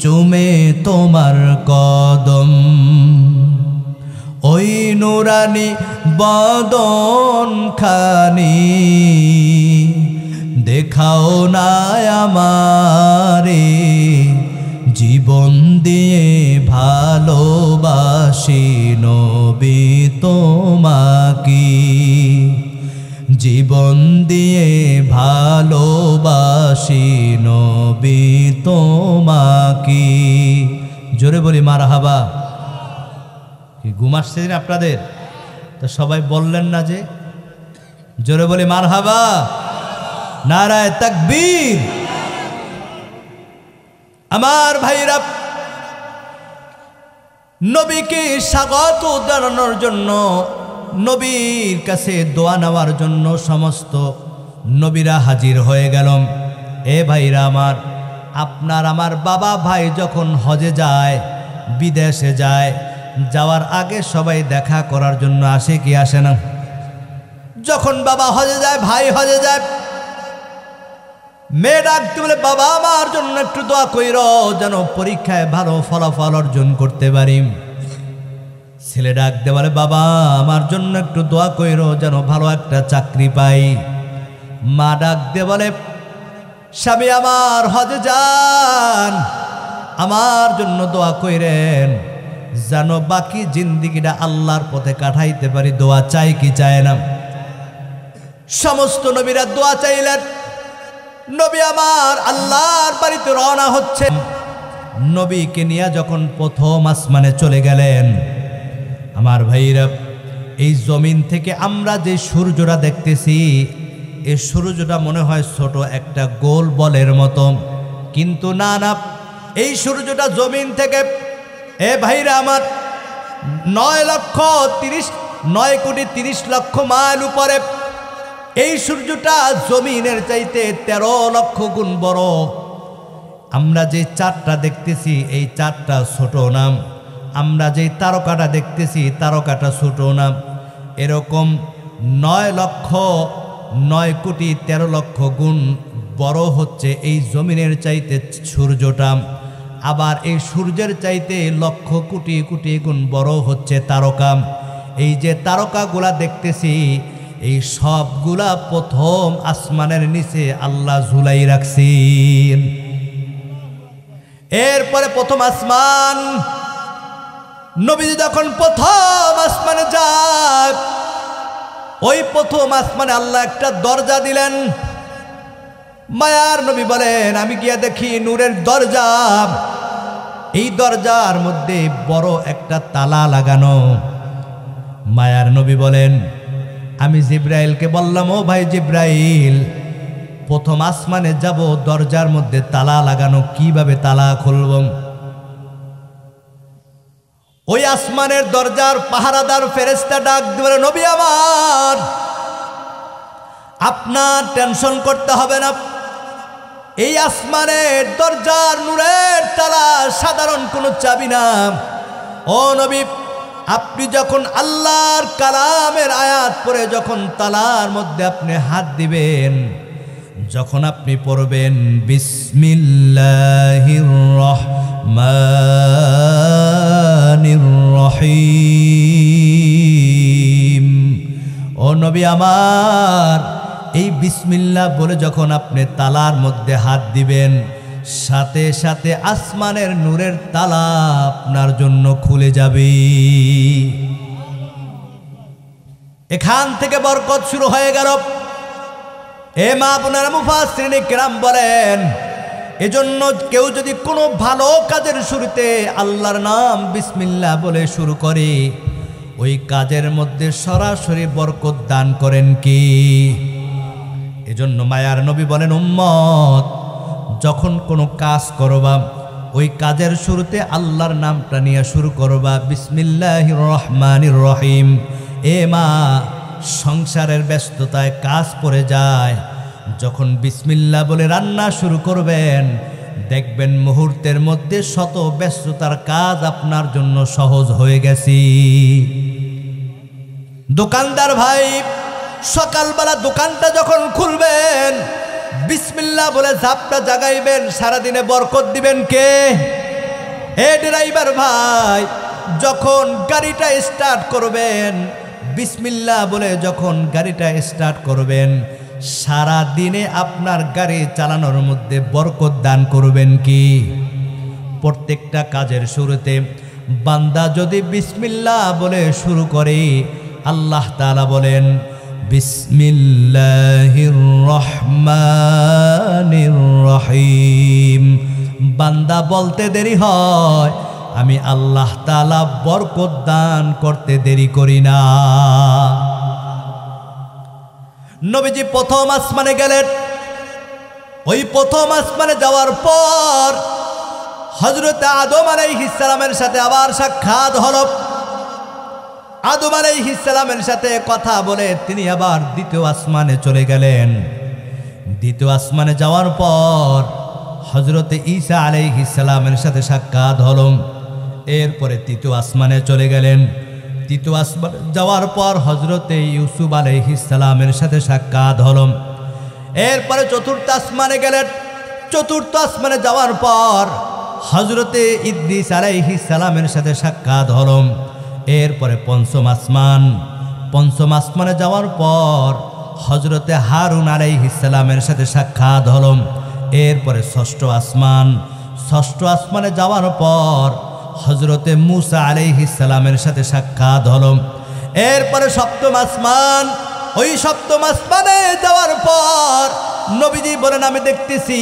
চুমে তোমার কদম ওই নুরানি বদন খানি দেখাও না আমারে জীবন দিয়ে ভালোবাসি নবী তোমাকে জীবন দিয়ে ভালোবাসি নবী তোমাকে জোরে বলি মারহাবা কি ঘুম আসছে আপনাদের তো সবাই বললেন না যে জোরে বলি মারহাবা নারায়ে তাকবীর আমার ভাইরা নবীকে স্বাগত জানানোর জন্য নবীর কাছে দোয়া নেওয়ার জন্য সমস্ত নবীরা হাজির হয়ে গেল এ ভাইরা আমার আপনার আমার বাবা ভাই যখন হজে যায় বিদেশে যায় যাওয়ার আগে সবাই দেখা করার জন্য আসে কি আসে না যখন বাবা হজে যায় ভাই হজে যায় মেয়ে ডাকতে বলে বাবা আমার জন্য একটু দোয়া কইর যেন পরীক্ষায় ভালো ফলাফল অর্জন করতে পারি ছেলে ডাকতে বলে বাবা আমার জন্য একটু দোয়া কইর যেন ভালো একটা চাকরি পাই মা ডাকতে বলে স্বামী আমার হজে যান আমার জন্য দোয়া কইরেন যেন বাকি জিন্দিগিটা আল্লাহর পথে কাটাইতে পারি দোয়া চাই কি চায় না সমস্ত নবীরা দোয়া চাইলেন নবী আমার আল্লাহর বাড়িতে রওনা হচ্ছেন নবীকে নিয়ে যখন প্রথম আসমানে চলে গেলেন আমার ভাইরা এই জমিন থেকে আমরা যে সূর্যটা দেখতেছি এই সূর্যটা মনে হয় ছোট একটা গোল বলের মতো কিন্তু না না এই সূর্যটা জমিন থেকে এ ভাইরা আমার 9,30,000,000 মাইল উপরে এই সূর্যটা জমিনের চাইতে 13 লক্ষ গুণ বড় আমরা যে চাঁদটা দেখতেছি এই চাঁদটা ছোট নাম আমরা যে তারকাটা দেখতেছি তারকাটা ছোট নাম এরকম 9,09,13,00,000 গুণ বড় হচ্ছে এই জমিনের চাইতে সূর্যটা আবার এই সূর্যের চাইতে লক্ষ কোটি কোটি গুণ বড় হচ্ছে তারকা এই যে তারকাগুলা দেখতেছি এই সবগুলা প্রথম আসমানের নিচে আল্লাহ ঝুলাই রাখছেন এরপরে প্রথম আসমান নবী যখন প্রথম আসমানে যায় ওই প্রথম আসমানে আল্লাহ একটা দরজা দিলেন মায়ার নবী বলেন আমি গিয়া দেখি নূরের দরজা এই দরজার মধ্যে বড় একটা তালা লাগানো মায়ার নবী বলেন আমি জিব্রাইলকে বললাম ও ভাই জিব্রাইল প্রথম আসমানে যাব দরজার মধ্যে তালা লাগানো কিভাবে তালা খুলব ওই আসমানের দরজার পাহারাদার ফেরেশতা ডাক দিল নবী আমার আপনার টেনশন করতে হবে না এই আসমানের দরজার নূরের তালা সাধারণ কোনো চাবি না ও নবী আপনি যখন আল্লাহর কালামের আয়াত পড়ে যখন তালার মধ্যে আপনি হাত দিবেন যখন আপনি পড়বেন বিসমিল্লাহির রহমানির রহিম ও নবী আমার এই বিসমিল্লাহ বলে যখন আপনি তালার মধ্যে হাত দিবেন, সাথে সাথে আসমানের নূরের তালা আপনার জন্য খুলে যাবে। এখান থেকে বরকত শুরু হয়ে গেল। এ মা বোনেরা, মুফাসসিরিন কিরাম বলেন, এজন্য কেউ যদি কোনো ভালো কাজের শুরুতে আল্লাহর নাম বিসমিল্লাহ বলে শুরু করে, ওই কাজের মধ্যে সরাসরি বরকত দান করেন কি। এজন্য মায়ার নবী বলেন, উম্মত যখন কোনো কাজ করবা, ওই কাজের শুরুতে আল্লাহর নামটা নিয়ে শুরু করবা, বিসমিল্লাহির রহমানির রহিম। এ মা, সংসারের ব্যস্ততায় কাজ পড়ে যায়, যখন বিসমিল্লাহ বলে রান্না শুরু করবেন, দেখবেন মুহূর্তের মধ্যে শত ব্যস্ততার কাজ আপনার জন্য সহজ হয়ে গেছে। দোকানদার ভাই, সকালবেলা দোকানটা যখন খুলবেন, বিসমিল্লাহ বলে ঝাপটা জাগাইবেন, সারাদিনে বরকত দিবেন কে? হে ড্রাইভার ভাই, যখন গাড়িটা স্টার্ট করবেন, বিসমিল্লাহ বলে যখন গাড়িটা স্টার্ট করবেন, সারা দিনে আপনার গাড়ি চালানোর মধ্যে বরকত দান করবেন কি। প্রত্যেকটা কাজের শুরুতে বান্দা যদি বিসমিল্লাহ বলে শুরু করে, আল্লাহ তাআলা বলেন, বিসমিল্লাহির রহমানির রহিম। বান্দা বলতে দেরি হয়, আমি আল্লাহ তাআলা বরকত দান করতে দেরি করি না। নবীজি প্রথম আসমানে গেলেন। ওই প্রথম আসমানে যাওয়ার পর হযরত আদম আলাইহিস সালামের সাথে আবার সাক্ষাৎ হলো। আদম আলাইহিস সালামের সাথে কথা বলে তিনি আবার দ্বিতীয় আসমানে চলে গেলেন। দ্বিতীয় আসমানে যাওয়ার পর হযরত ঈসা আলাইহিস সালামের সাথে সাক্ষাৎ হলো। এরপরে তৃতীয় আসমানে চলে গেলেন। তৃতীয় আসমানে যাওয়ার পর হযরত ইউসুফ আলাইহিস সালামের সাথে সাক্ষাৎ হলো। এরপরে চতুর্থ আসমানে গেলেন। চতুর্থ আসমানে যাওয়ার পর হযরত ইদ্রিস আলাইহিস সালামের সাথে সাক্ষাৎ হলো। এরপরে পঞ্চম আসমানে যাওয়ার পর হযরত হারুন আলাইহিস সালামের সাথে সাক্ষাৎ হলো। এরপরে ষষ্ঠ আসমানে যাওয়ার পর হযরত মূসা আলাইহিস সালামের সাথে সাক্ষাৎ হলো। এরপরে সপ্তম আসমান। ওই সপ্তম আসমানে যাওয়ার পর নবীজি বলেন, আমি দেখতেছি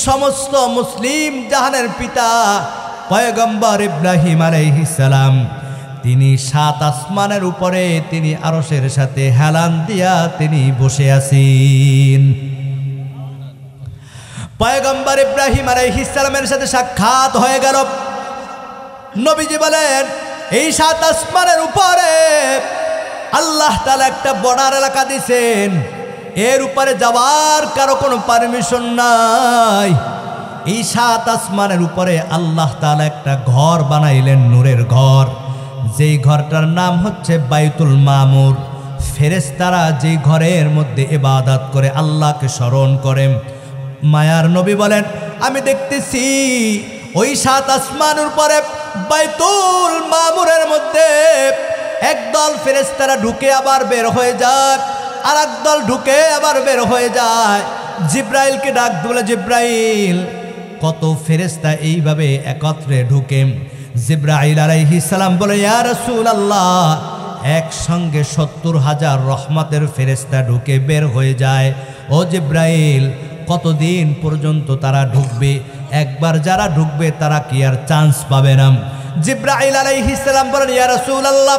সমস্ত মুসলিম জাহানের পিতা পয়গম্বর ইব্রাহিম আলাইহিস সালাম, তিনি 7 আসমানের উপরে তিনি আরশের সাথে হেলান দিয়া তিনি বসে আছেন। পয়গম্বর ইব্রাহিম আলাইহিস সালামের সাথে সাক্ষাৎ হয়ে গেল। নবীজি বলেন, এই 7 আসমানের উপরে আল্লাহ তাআলা একটা বর্ডার এলাকা দিয়েছেন, এর উপরে যাওয়ার কারো কোনো পারমিশন নাই। এই 7 আসমানের উপরে আল্লাহ তাআলা একটা ঘর বানাইলেন, নূরের ঘর। যেই ঘরটার নাম হচ্ছে বাইতুল মামুর। ফেরেশতারা যেই ঘরের মধ্যে ইবাদত করে, আল্লাহকে স্মরণ করে। মায়ার নবী বলেন, আমি দেখতেছি ওই 7 আসমানের উপরে বাইতুল মামুরের মধ্যে একদল ফেরেশতারা ঢুকে আবার বের হয়ে যায়, আর একদল ঢুকে আবার বের হয়ে যায়। জিব্রাইলকে ডাক দিলে, জিব্রাইল, কত ফেরেশতা এইভাবে একত্রে ঢুকে। জিব্রাইল আলাইহিস সালাম বলে, ইয়া রাসূলুল্লাহ, একসঙ্গে 70,000 রহমতের ফেরেশতা ঢুকে বের হয়ে যায়। ও জিব্রাইল, কতদিন পর্যন্ত তারা ঢুকবে? একবার যারা ঢুকবে তারা কি আর চান্স পাবে না? জিব্রাইল আলাইহিস সালাম বলেন, ইয়া রাসূলুল্লাহ,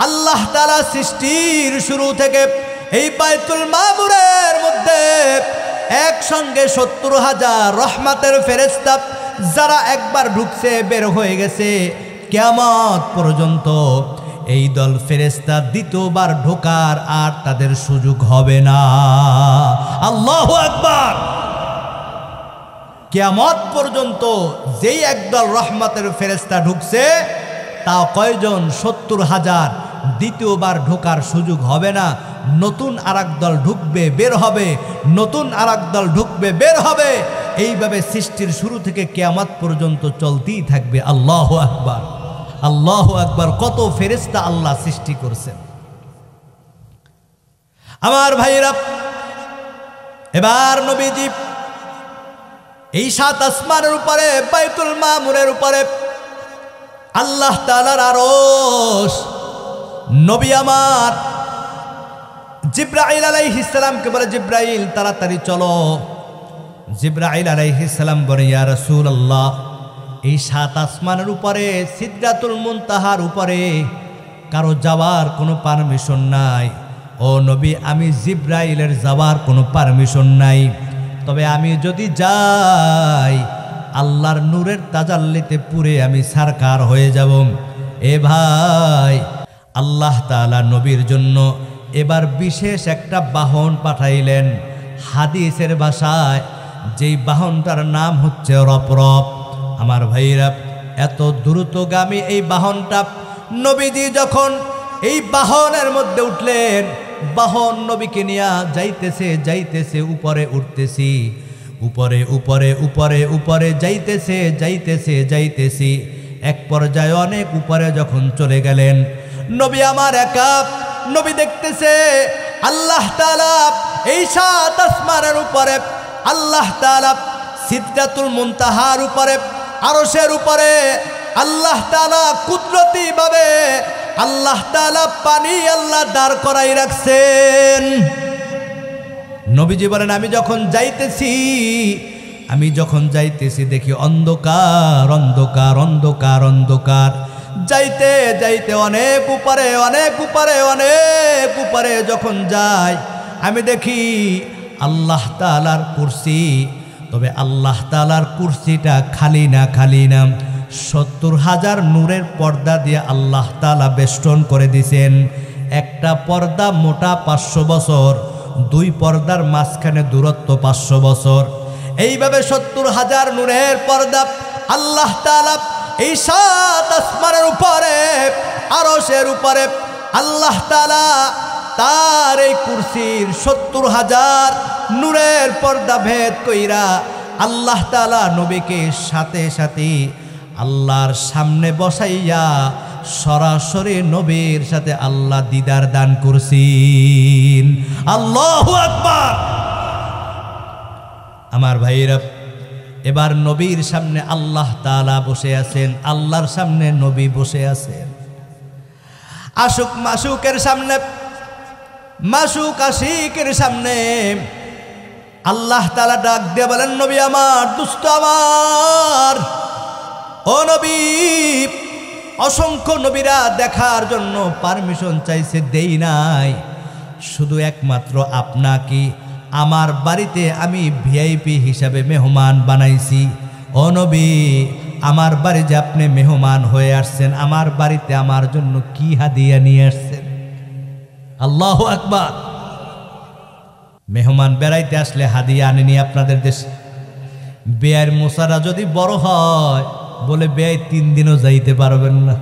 আল্লাহ তাআলা সৃষ্টির শুরু থেকে এই বাইতুল মামুরের মধ্যে একসঙ্গে 70,000 রহমতের ফেরেশতা যারা একবার ঢুকছে বের হয়ে গেছে, কিয়ামত পর্যন্ত এই দল ফেরেশতা দ্বিতীয়বার ঢোকার আর তাদের সুযোগ হবে না। আল্লাহু আকবার। কিয়ামত পর্যন্ত যেই একদল রহমতের ফেরেশতা ঢুকছে, তা কয়জন? 70,000। দ্বিতীয়বার ঢোকার সুযোগ হবে না। নতুন আরেক দল ঢুকবে, বের হবে, নতুন আরেক দল ঢুকবে, বের হবে। এইভাবে সৃষ্টির শুরু থেকে কিয়ামত পর্যন্ত চলতেই থাকবে। আল্লাহু আকবার, আল্লাহু আকবার। কত ফেরেশতা আল্লাহ সৃষ্টি করছেন। আমার ভাইরা, এবার নবীজি এই 7 আসমানের উপরে বাইতুল মামুরের উপরে আল্লাহ তাআলার আরশ, নবী আমার জিবরাইল আলাইহিস সালামকে বলে, জিবরাইল তাড়াতাড়ি চলো। জিবরাইল আলাইহিস সালাম বলে, ইয়া রাসূলুল্লাহ, এই 7 আসমানের উপরে সিদরাতুল মুনতাহার উপরে কারো যাওয়ার কোনো পারমিশন নাই। ও নবী, আমি জিবরাইলের যাওয়ার কোনো পারমিশন নাই, তবে আমি যদি যাই আল্লাহর নূরের তাজাল্লিতে পুরে আমি সারকার হয়ে যাব। এ ভাই, আল্লাহ তাআলা নবীর জন্য এবার বিশেষ একটা বাহন পাঠাইলেন। হাদিসের ভাষায় যেই বাহনটার নাম হচ্ছে রপরপ। আমার ভাইরা, এত দ্রুতগামী এই বাহনটা, নবীজি যখন এই বাহনের মধ্যে উঠলেন, বাহন নবীকে নিয়ে যাইতেছে যাইতেছে, উপরে উঠতেছি, উপরে উপরে উপরে উপরে যাইতেছে যাইতেছে যাইতেছি, এক পর্যায়ে অনেক উপরে যখন চলে গেলেন, নবী আমার একা, নবী দেখতেছে আল্লাহ তাআলা এই 7 আসমানের উপরে, আল্লাহ তাআলা সিদরাতুল মুনতাহার উপরে, আরশের উপরে আল্লাহ তাআলা কুদরতি ভাবে আল্লাহ তাআলা পানি আল্লাহ দাঁড় করাই রাখছেন। নবীজি বলেন, আমি যখন যাইতেছি দেখি অন্ধকার অন্ধকার অন্ধকার অন্ধকার, যাইতে যাইতে অনেক উপরে অনেক উপরে অনেক উপরে যখন যাই, আমি দেখি আল্লাহ তাআলার কুরসি। তবে আল্লাহ তাআলার কুরসিটা খালি না, খালি না, 70,000 নূরের পর্দা দিয়ে আল্লাহ তাআলা বেষ্টন করে দিয়েছেন। একটা পর্দা মোটা 500 বছর, 2 পর্দার মাঝখানে দূরত্ব 500 বছর। এইভাবে 70,000 নূরের পর্দা আল্লাহ তাআলা এই 7 আসমানের উপরে, আরশের উপরে আল্লাহ তাআলা তার এই কুরসির 70,000 নূরের পর্দা ভেদ কইরা আল্লাহ তাআলা নবীকে সাথে সাথে আল্লাহর সামনে বসাইয়া সরাসরি নবীর সাথে আল্লাহ দিদার দান করছেন। আল্লাহু আকবার। আমার ভাইরা, এবার নবীর সামনে আল্লাহ তাআলা বসে আছেন, আল্লাহর সামনে নবী বসে আছেন। আশুক মাশুকের সামনে, মাশুক আশিকের সামনে আল্লাহ তাআলা ডাক দিয়ে বলেন, নবী আমার, দুষ্ট আমার, ও নবী, অসংখ্য নবীরা দেখার জন্য পারমিশন চাইছে, দেই নাই, শুধু একমাত্র আপনাকে আমার বাড়িতে আমি ভিআইপি হিসাবে মেহমান বানাইছি। ও নবী, আমার বাড়ি যে আপনি মেহমান হয়ে আসছেন, আমার বাড়িতে আমার জন্য কি হাদিয়া নিয়ে আসছেন? আল্লাহু আকবার। মেহমান বেড়াইতে আসলে হাদিয়া আনেনি আপনাদের দেশে? বেয়ের মোসারা যদি বড় হয়, বলে বেয়ে 3 দিনও যাইতে পারবেন না,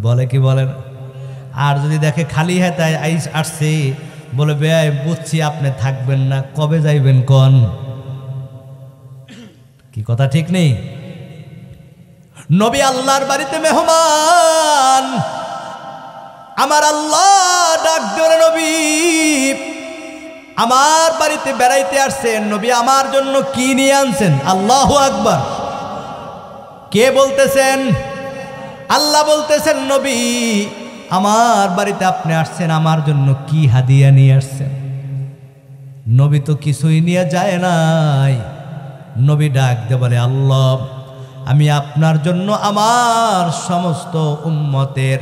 বলে কি বলেন? আর যদি দেখে খালি হাতে আসছে, বলে বেয়ে বুঝছি আপনি থাকবেন না, কবে যাইবেন কোন? কি কথা ঠিক নেই? নবী আল্লাহর বাড়িতে মেহমান, আমার আল্লাহ ডাক দিয়ে, নবী আমার বাড়িতে বেড়াইতে আসছেন, নবী আমার জন্য কি নিয়ে আনছেন? আল্লাহু আকবার। কে বলতেছেন? আল্লাহ বলতেছেন, নবী আমার বাড়িতে আপনি আসছেন, আমার জন্য কি হাদিয়া নিয়ে আসছেন? নবী তো কিছুই নিয়ে যায় নাই। নবী ডাক দিয়ে বলে, আল্লাহ, আমি আপনার জন্য আমার সমস্ত উম্মতের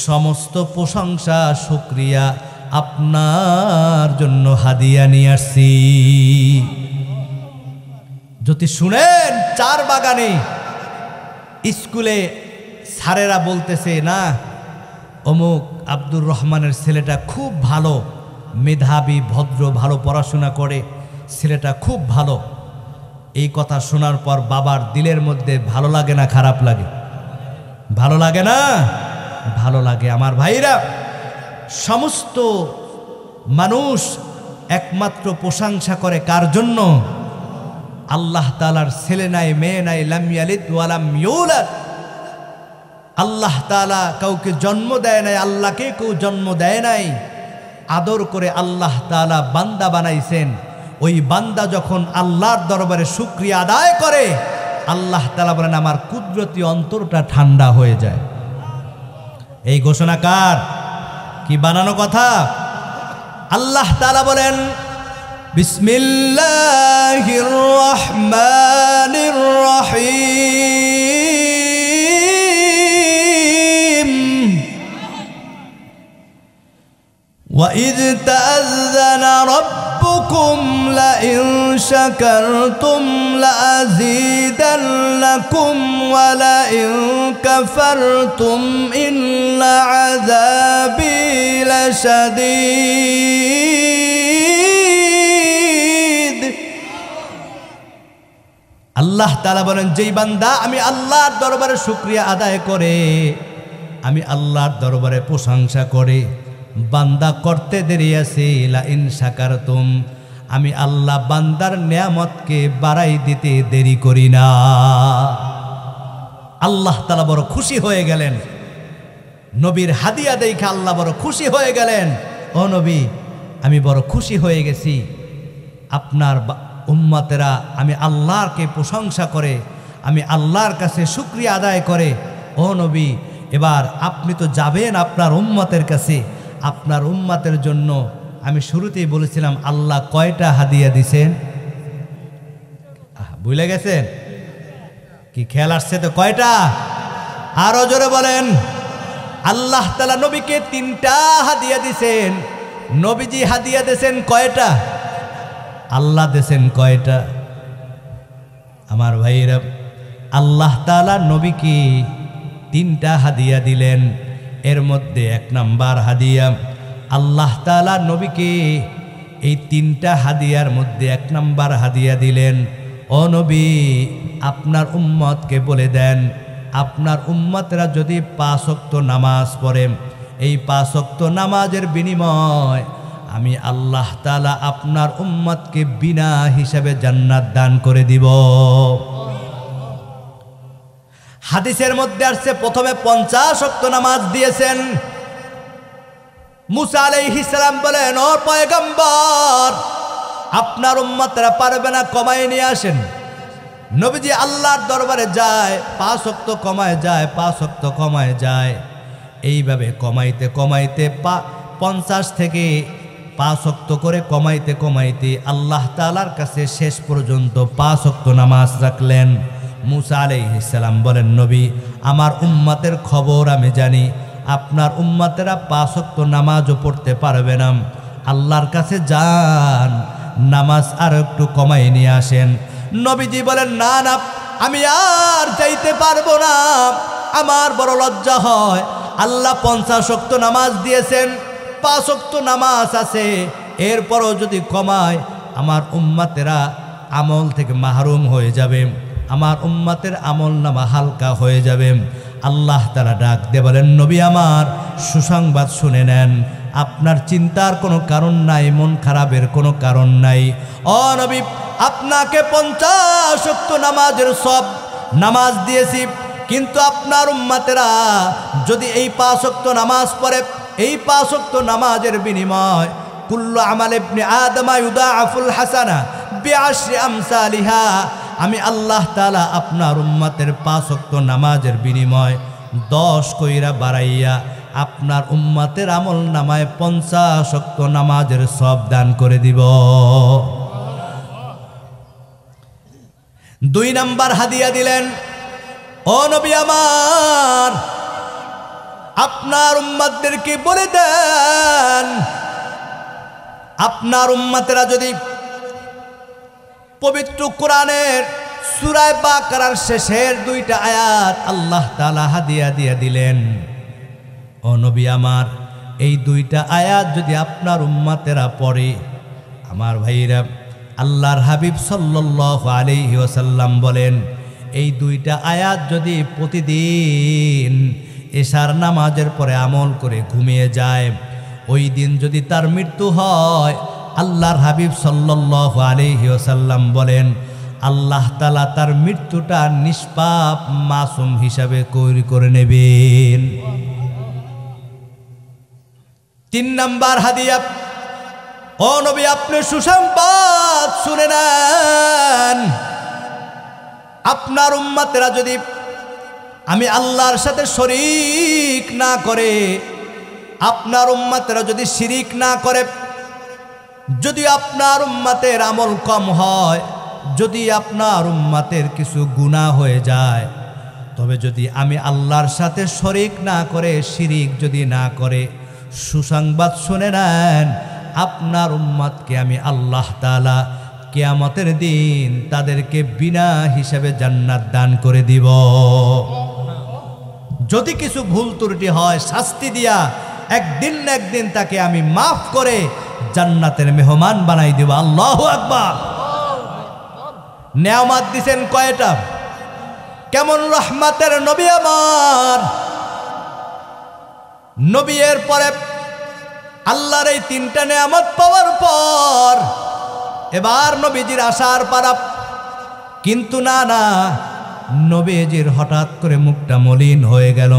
সমস্ত প্রশংসা শুকরিয়া আপনার জন্য হাদিয়া নিয়ে আসছি। যদি শুনেন, 4 বাগানে স্কুলে স্যারেরা বলতেছে না, অমুক আব্দুর রহমানের ছেলেটা খুব ভালো, মেধাবী, ভদ্র, ভালো পড়াশোনা করে, ছেলেটা খুব ভালো। এই কথা শোনার পর বাবার দিলের মধ্যে ভালো লাগে না খারাপ লাগে? ভালো লাগে না? ভালো লাগে। আমার ভাইরা, সমস্ত মানুষ একমাত্র প্রশংসা করে কার জন্য? আল্লাহ তাআলার ছেলে নাই, মেয়ে নাই, লাম ইয়ালিদ ওয়া লাম ইউলাদ। আল্লাহ তাআলা কাউকে জন্ম দেয় নাই, আল্লাহকে কেউ জন্ম দেয় নাই। আদর করে আল্লাহ তাআলা বান্দা বানাইছেন। ওই বান্দা যখন আল্লাহর দরবারে শুকরিয়া আদায় করে, আল্লাহ তাআলা বলেন আমার কুদরতি অন্তরটা ঠান্ডা হয়ে যায়। এই ঘোষণা কার? কি বানানো কথা? আল্লাহ তাআলা বলেন বিসমিল্লাহির রহমানির রহিম وَإِذْ تَأَذَّنَ رَبُّكُمْ لَئِن شَكَرْتُمْ لَأَزِيدَنَّكُمْ وَلَئِن كَفَرْتُمْ إِنَّ عَذَابِي لَشَدِيدٌ। আল্লাহ তাআলা বলেন যেই বান্দা আমি আল্লাহর দরবারে শুকরিয়া আদায় করে, আমি আল্লাহর দরবারে প্রশংসা করে, বান্দা করতে দেরি আছে, লা ইন শাকারতুম, আমি আল্লাহ বান্দার নিয়ামতকে বাড়াই দিতে দেরি করি না। আল্লাহ তাআলা বড় খুশি হয়ে গেলেন, নবীর হাদিয়া দেখে আল্লাহ বড় খুশি হয়ে গেলেন। ও নবী, আমি বড় খুশি হয়ে গেছি, আপনার উম্মতেরা আমি আল্লাহকে প্রশংসা করে, আমি আল্লাহর কাছে শুকরিয়া আদায় করে। ও নবী, এবার আপনি তো যাবেন আপনার উম্মতের কাছে, আপনার উম্মতের জন্য আমি শুরুতেই বলেছিলাম আল্লাহ কয়টা হাদিয়া দিছেন? ভুলে গেছেন কি? খেয়াল আসছে তো? কয়টা? আরো জোরে বলেন। আল্লাহ তাআলা নবীকে 3টা হাদিয়া দিছেন। নবীজি হাদিয়া দিয়েছেন কয়টা? আল্লাহ দিয়েছেন কয়টা? আমার ভাইরা, আল্লাহ তাআলা নবীকে 3টা হাদিয়া দিলেন। এর মধ্যে 1 নাম্বার হাদিয়া, আল্লাহ তাআলা নবীকে এই 3টা হাদিয়ার মধ্যে 1 নাম্বার হাদিয়া দিলেন, ও নবী আপনার উম্মতকে বলে দেন, আপনার উম্মতরা যদি 5 ওয়াক্ত নামাজ পড়ে, এই 5 ওয়াক্ত নামাজের বিনিময় আমি আল্লাহ তাআলা আপনার উম্মতকে বিনা হিসাবে জান্নাত দান করে দিব। হাদিসের মধ্যে আসছে প্রথমে 50 ওয়াক্ত নামাজ দিয়েছেন। মুসা আলাইহিস সালাম বলেন, ও পয়গম্বর, আপনার উম্মতরা পারবে না, কমায় নিয়ে আসেন। নবীজি আল্লাহর দরবারে যায়, 5 ওয়াক্ত কমায় যায়, 5 ওয়াক্ত কমায় যায়। এইভাবে কমাইতে কমাইতে 50 থেকে 5 ওয়াক্ত করে কমাইতে কমাইতে আল্লাহ তাআলার কাছে শেষ পর্যন্ত 5 ওয়াক্ত নামাজ রাখলেন। মুসা আলাইহিস সালাম বলেন, নবী আমার উম্মতের খবর আমি জানি, আপনার উম্মতেরা 5 ওয়াক্ত নামাজও পড়তে পারবে না, আল্লাহর কাছে যান, নামাজ আর একটু কমাই নিয়ে আসেন। নবীজি বলেন, না না, আমি আর যাইতে পারবো না, আমার বড় লজ্জা হয়। আল্লাহ 50 ওয়াক্ত নামাজ দিয়েছেন, 5 ওয়াক্ত নামাজ আছে, এরপরও যদি কমায় আমার উম্মতেরা আমল থেকে মাহরুম হয়ে যাবে, আমার উম্মতের আমল নামা হালকা হয়ে যাবে। আল্লাহ তাআলা ডাক দিয়ে বলেন, নবী আমার সুসংবাদ শুনে নেন, আপনার চিন্তার কোনো কারণ নাই, মন খারাপের কোনো কারণ নাই। ও নবী, আপনাকে 50 ওয়াক্ত নামাজের সব নামাজ দিয়েছি, কিন্তু আপনার উম্মতেরা যদি এই 5 ওয়াক্ত নামাজ পড়ে, এই 5 ওয়াক্ত নামাজের বিনিময় কুল্লু আমাল ইবনে আদম ইউদাআফুল হাসানা বিআশরি আমসালিহা, আমি আল্লাহ তাআলা আপনার উম্মতের 5 ওয়াক্ত নামাজের বিনিময় 10 কইরা বাড়াইয়া আপনার উম্মতের আমল নামায় 50 ওয়াক্ত নামাজের সব দান করে দিব। 2 নাম্বার হাদিয়া দিলেন, ও নবী আমার আপনার উম্মতদেরকে বলে দেন, আপনার উম্মতেরা যদি পবিত্র কোরআনের সূরা বাকারার শেষের 2টা আয়াত আল্লাহ তাআলা হাদিয়া দিয়ে দিলেন, ও নবী আমার এই 2টা আয়াত যদি আপনার উম্মতেরা পড়ে, আমার ভাইরা, আল্লাহর হাবিব সাল্লাল্লাহু আলাইহি ওয়াসাল্লাম বলেন, এই 2টা আয়াত যদি প্রতিদিন এশার নামাজের পরে আমল করে ঘুমিয়ে যায়, ওই দিন যদি তার মৃত্যু হয়, আল্লাহর হাবিব সাল্লাল্লাহু আলাইহি ওয়াসাল্লাম বলেন, আল্লাহ তাআলা তার মৃত্যুটা নিষ্পাপ মাসুম হিসাবে করে নেবেন। 3 নাম্বার হাদিয়া, ও নবী আপনি সুসংবাদ উম্মত শুনে নেন, আপনার উম্মতেরা যদি আমি আল্লাহর সাথে শরীক না করে, আপনার উম্মতেরা যদি শিরিক না করে, যদি আপনার উম্মতের আমল কম হয়, যদি আপনার উম্মতের কিছু গুনাহ হয়ে যায়, তবে যদি আমি আল্লাহর সাথে শরীক না করে, শিরিক যদি না করে, সুসংবাদ শুনে নেন, আপনার উম্মতকে আমি আল্লাহ তাআলা কিয়ামতের দিন তাদেরকে বিনা হিসাবে জান্নাত দান করে দিব। যদি কিছু ভুল ত্রুটি হয়, শাস্তি দিয়া একদিন না একদিন তাকে আমি মাফ করে জান্নাতের মেহমান বানাই দেব। আল্লাহু আকবার। নেয়ামত দিছেন কয়টা? কেমন রহমতের নবী আমার! নবী এর পরে আল্লাহর এই তিনটা নেয়ামত পাওয়ার পর এবার নবীজির আসার পারা, কিন্তু না না, নবীজির হঠাৎ করে মুখটা মলিন হয়ে গেল।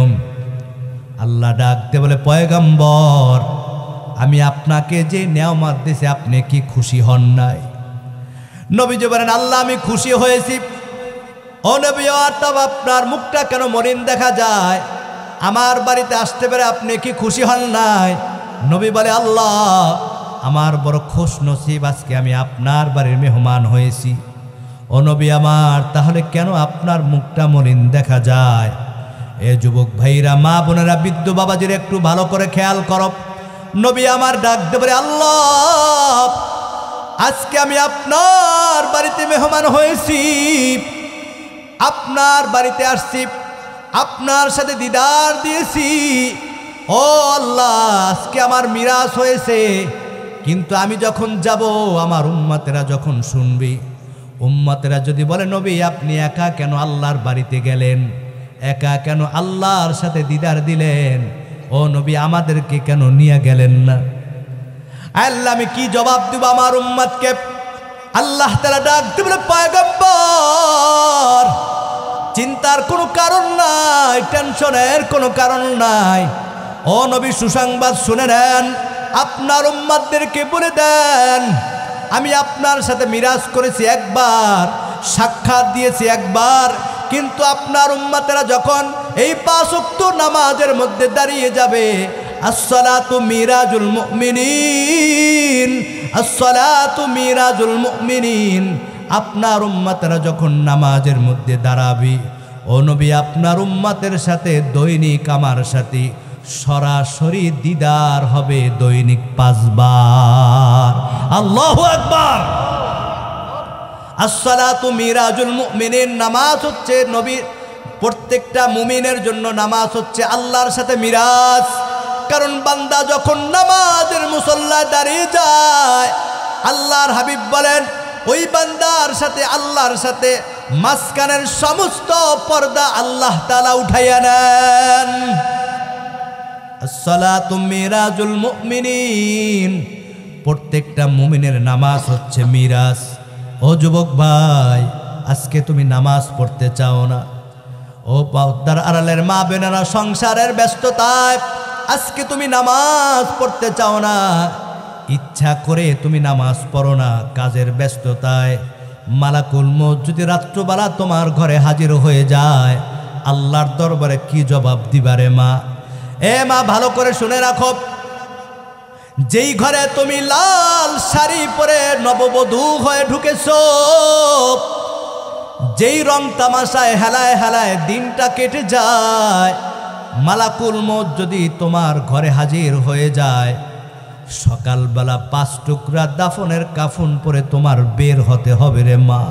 আল্লাহ ডাকতে বলে, পয়গম্বর, আমি আপনাকে যে নেয়ামত দিয়েছি আপনি কি খুশি হন নাই? নবীজি বলেন, আল্লাহ আমি খুশি হয়েছি। ও নবী, আপনার মুখটা কেন মলিন দেখা যায়? আমার বাড়িতে আসতে পারে আপনি কি খুশি হন নাই? নবী বলে, আল্লাহ আমার বড় খুশ নসিব, আজকে আমি আপনার বাড়ির মেহমান হয়েছি। ও নবী আমার, তাহলে কেন আপনার মুখটা মলিন দেখা যায়? এ যুবক ভাইরা, মা বোনেরা, বৃদ্ধ বাবাজির একটু ভালো করে খেয়াল করো। নবী আমার ডাকতে পারে, আল্লাহ আজকে আমি আপনার বাড়িতে মেহমান হয়েছি, আপনার বাড়িতে আসছি, আপনার সাথে দিদার দিয়েছি। ও আল্লাহ, আজকে আমার মিরাজ হয়েছে, কিন্তু আমি যখন যাব, আমার উম্মতেরা যখন শুনবি, উম্মতেরা যদি বলে, নবী আপনি একা কেন আল্লাহর বাড়িতে গেলেন, একা কেন আল্লাহর সাথে দিদার দিলেন, ও নবী আমাদেরকে কেন নিয়ে গেলেন না? আল্লাহ আমি কি জবাব দিব আমার উম্মতকে? আল্লাহ তাআলা ডাকতে বলে, পয়গম্বর চিন্তার কোনো কারণ নাই, টেনশনের কোনো কারণ নাই। ও নবী সুসংবাদ শুনে নেন, আপনার উম্মতদেরকে বলে দেন, আমি আপনার সাথে মিরাজ করেছি একবার, সাক্ষাৎ দিয়েছি একবার, কিন্তু আপনার উম্মতেরা যখন এই 5 ওয়াক্ত নামাজের মধ্যে দাঁড়িয়ে যাবে, আসসালাতু মিরাজুল মুমিনিন, আসসালাতু মিরাজুল মুমিনিন, আপনার উম্মতেরা যখন নামাজের মধ্যে দাঁড়াবে, ও নবী আপনার উম্মতের সাথে দৈনিক আমার সাথে সরাসরি দিদার হবে, দৈনিক 5 বার। আল্লাহু আকবার। আসসালাতু মিরাজুল মুমিনিন, নামাজ হচ্ছে নবীর প্রত্যেকটা মুমিনের জন্য নামাজ হচ্ছে আল্লাহর সাথে মিরাজ। কারণ বান্দা যখন নামাজের মুসল্লায় দাঁড়িয়ে যায়, আল্লাহর হাবিব বলেন, ওই বান্দার সাথে আল্লাহর সাথে মাঝখানের সমস্ত পর্দা আল্লাহ তাআলা উঠাইয়া নেন। আসসালাতু মিরাজুল মুমিনিন, প্রত্যেকটা মুমিনের নামাজ হচ্ছে মিরাজ। ও যুবক ভাই, আজকে তুমি নামাজ পড়তে চাও না? ও পর্দার আড়ালের মা বোনেরা, সংসারের ব্যস্ততায় আজকে তুমি নামাজ পড়তে চাও না, ইচ্ছা করে তুমি নামাজ পড়ো না, কাজের ব্যস্ততায় মালাকুল মউত যদি রাত্রবেলা তোমার ঘরে হাজির হয়ে যায়, আল্লাহর দরবারে কি জবাব দিবারে মা? এ মা, ভালো করে শুনে রাখো, যেই ঘরে তুমি লাল শাড়ি পরে নববধূ হয়ে ঢুকেছো, যেই রং তামাশায় হেলায় হেলায় দিনটা কেটে যায়, মালাকুল মউত যদি তোমার ঘরে হাজির হয়ে যায়, সকালবেলা 5 টুকরা দাফনের কাফন পরে তোমার বের হতে হবে রে মা।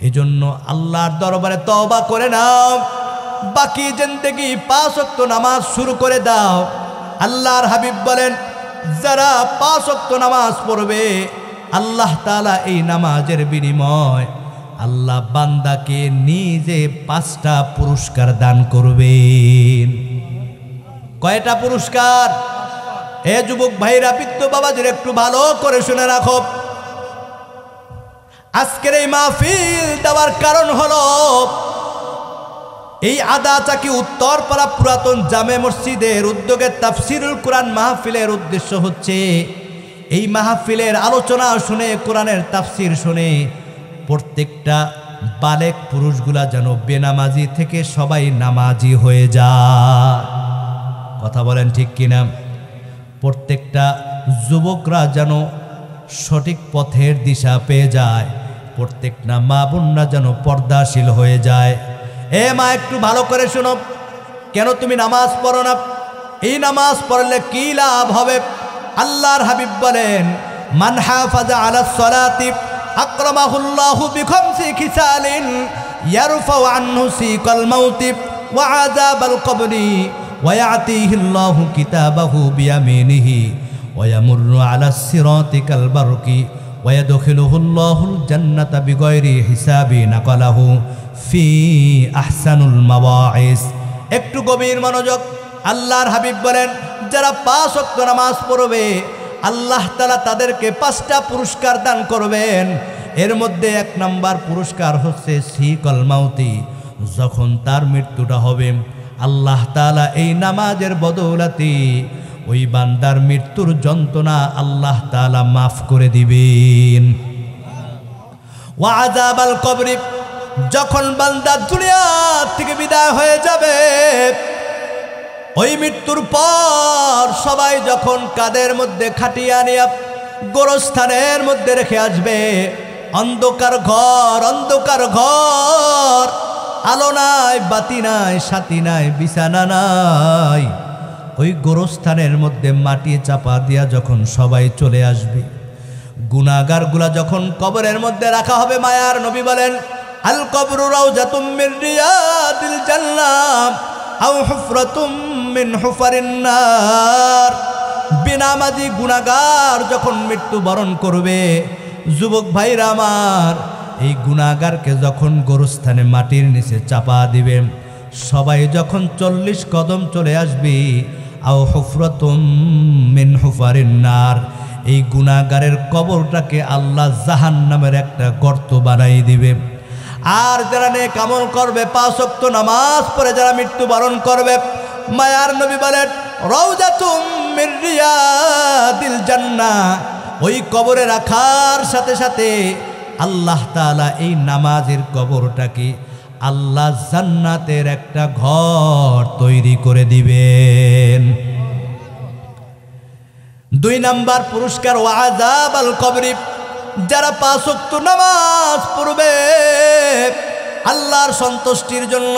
এজন্য আল্লাহর দরবারে তওবা করে নাও, বাকি জিন্দেগি 5 ওয়াক্ত নামাজ শুরু করে দাও। আল্লাহর হাবিব বলেন, যারা 5 ওয়াক্ত নামাজ পড়বে, আল্লাহ তাআলা এই নামাজের বিনিময় আল্লাহ বান্দাকে নিজে 5টা পুরস্কার দান করবেন। কয়টা পুরস্কার? এ যুবক ভাইরা, বৃদ্ধ বাবাজির একটু ভালো করে শুনে রাখো। আজকের এই মাহফিল দেওয়ার কারণ হলো, এই আদাচাকি উত্তরপাড়া পুরাতন জামে মসজিদের উদ্যোগে তাফসিরুল কুরআন মাহফিলের উদ্দেশ্য হচ্ছে এই মাহফিলের আলোচনা শুনে, কোরআনের তাফসির শুনে প্রত্যেকটা বালেক পুরুষগুলা যেন বেনামাজি থেকে সবাই নামাজি হয়ে যায়। কথা বলেন ঠিক কিনা? প্রত্যেকটা যুবকরা যেন সঠিক পথের দিশা পেয়ে যায়, প্রত্যেকটা মা বোনরা যেন পর্দাশীল হয়ে যায়। এ মা, একটু ভালো করে শোনো, কেন তুমি নামাজ পড়ো না? এই নামাজ পড়লে কি লাভ হবে? আল্লাহর হাবিব বলেন, মান হাফাজা আলাস সালাতি আকরামাহুল্লাহু বিখামসি খিসালিন ইয়ারফাউ আনহু সিকাল মাউতি ওয়া আযাবাল কবরি ওয়া ইয়াতিহিল্লাহু কিতাবাহু বিয়ামিনিহি ওয়া ইয়ামুররু আলাস সিরাতি কাল বারকি ওয়া ইয়াদখিলুহুল্লাহুল জান্নাতা বিগাইরি হিসাবি নাকালাহু ফি আহসানুল মাওয়াইস। একটু গভীর মনোযোগ। আল্লাহর হাবিব বলেন, যারা 5 ওয়াক্ত নামাজ পড়বে আল্লাহ তাআলা তাদেরকে 5টা পুরস্কার দান করবেন। এর মধ্যে 1 নাম্বার পুরস্কার হচ্ছে সিকাল মাউতি, যখন তার মৃত্যুটা হবে আল্লাহ তাআলা এই নামাজের বদৌলতে ওই বান্দার মৃত্যুর যন্ত্রণা আল্লাহ তাআলা মাফ করে দিবেন। ওয়া আযাবাল কবরি, যখন বান্দা দুনিয়া থেকে বিদায় হয়ে যাবে, ওই মৃত্যুর পর সবাই যখন কাদের মধ্যে খাটিয়া নিয়ে গোরস্থানের মধ্যে রেখে আসবে, অন্ধকার ঘর, অন্ধকার ঘর, আলো নাই, বাতি নাই, সাথী নাই, বিছানা নাই, ওই গোরস্থানের মধ্যে মাটি চাপা দিয়া যখন সবাই চলে আসবে, গুনাহগারগুলা যখন কবরের মধ্যে রাখা হবে, মায়ার নবী বলেন, আল কবরু রাউজাতুম মিন রিয়াদিল জান্নাহ আও হুফরাতুম মিন হুফারিন নার। বেনামাজি গুনাহগার যখন মৃত্যুবরণ করবে, যুবক ভাইরা আমার, এই গুনাহগারকে যখন গোরস্থানে মাটির নিচে চাপা দিবে, সবাই যখন 40 কদম চলে আসবে, আও হুফরাতুম মিন হুফারিন নার, এই গুনাহগারের কবরটাকে আল্লাহ জাহান্নামের একটা গর্ত বানাই দিবে। আর যারা নেক আমল করবে, 5 ওয়াক্ত নামাজ পড়ে যারা মৃত্যুবরণ করবে, মায়ার নবী বলেন, রাউজাতুম মিন রিয়াদিল জান্নাহ, ওই কবরে রাখার সাথে সাথে আল্লাহ তাআলা এই নামাজের কবরটাকে আল্লাহ জান্নাতের একটা ঘর তৈরি করে দিবেন। 2 নাম্বার পুরস্কার, ওয়া আযাবাল কবরি, যারা 5 ওয়াক্ত নামাজ পড়বে আল্লাহর সন্তুষ্টির জন্য,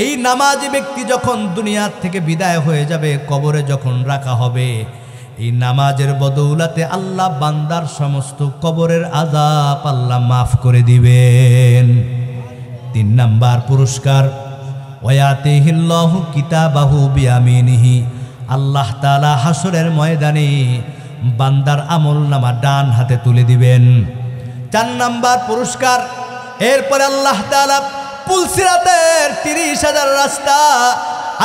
এই নামাজি ব্যক্তি যখন দুনিয়া থেকে বিদায় হয়ে যাবে, কবরে যখন রাখা হবে, এই নামাজের বদৌলতে আল্লাহ বান্দার সমস্ত কবরের আযাব আল্লাহ মাফ করে দিবেন। 3 নাম্বার পুরস্কার, ওয়া ইয়াতিহিল্লাহু কিতাবাহু বিয়ামিনিহি, আল্লাহ তাআলা হাসরের ময়দানে বান্দার আমলনামা ডান হাতে তুলে দিবেন। 4 নাম্বার পুরস্কার, এরপরে আল্লাহ তাআলা পুলসিরাতের 30,000 রাস্তা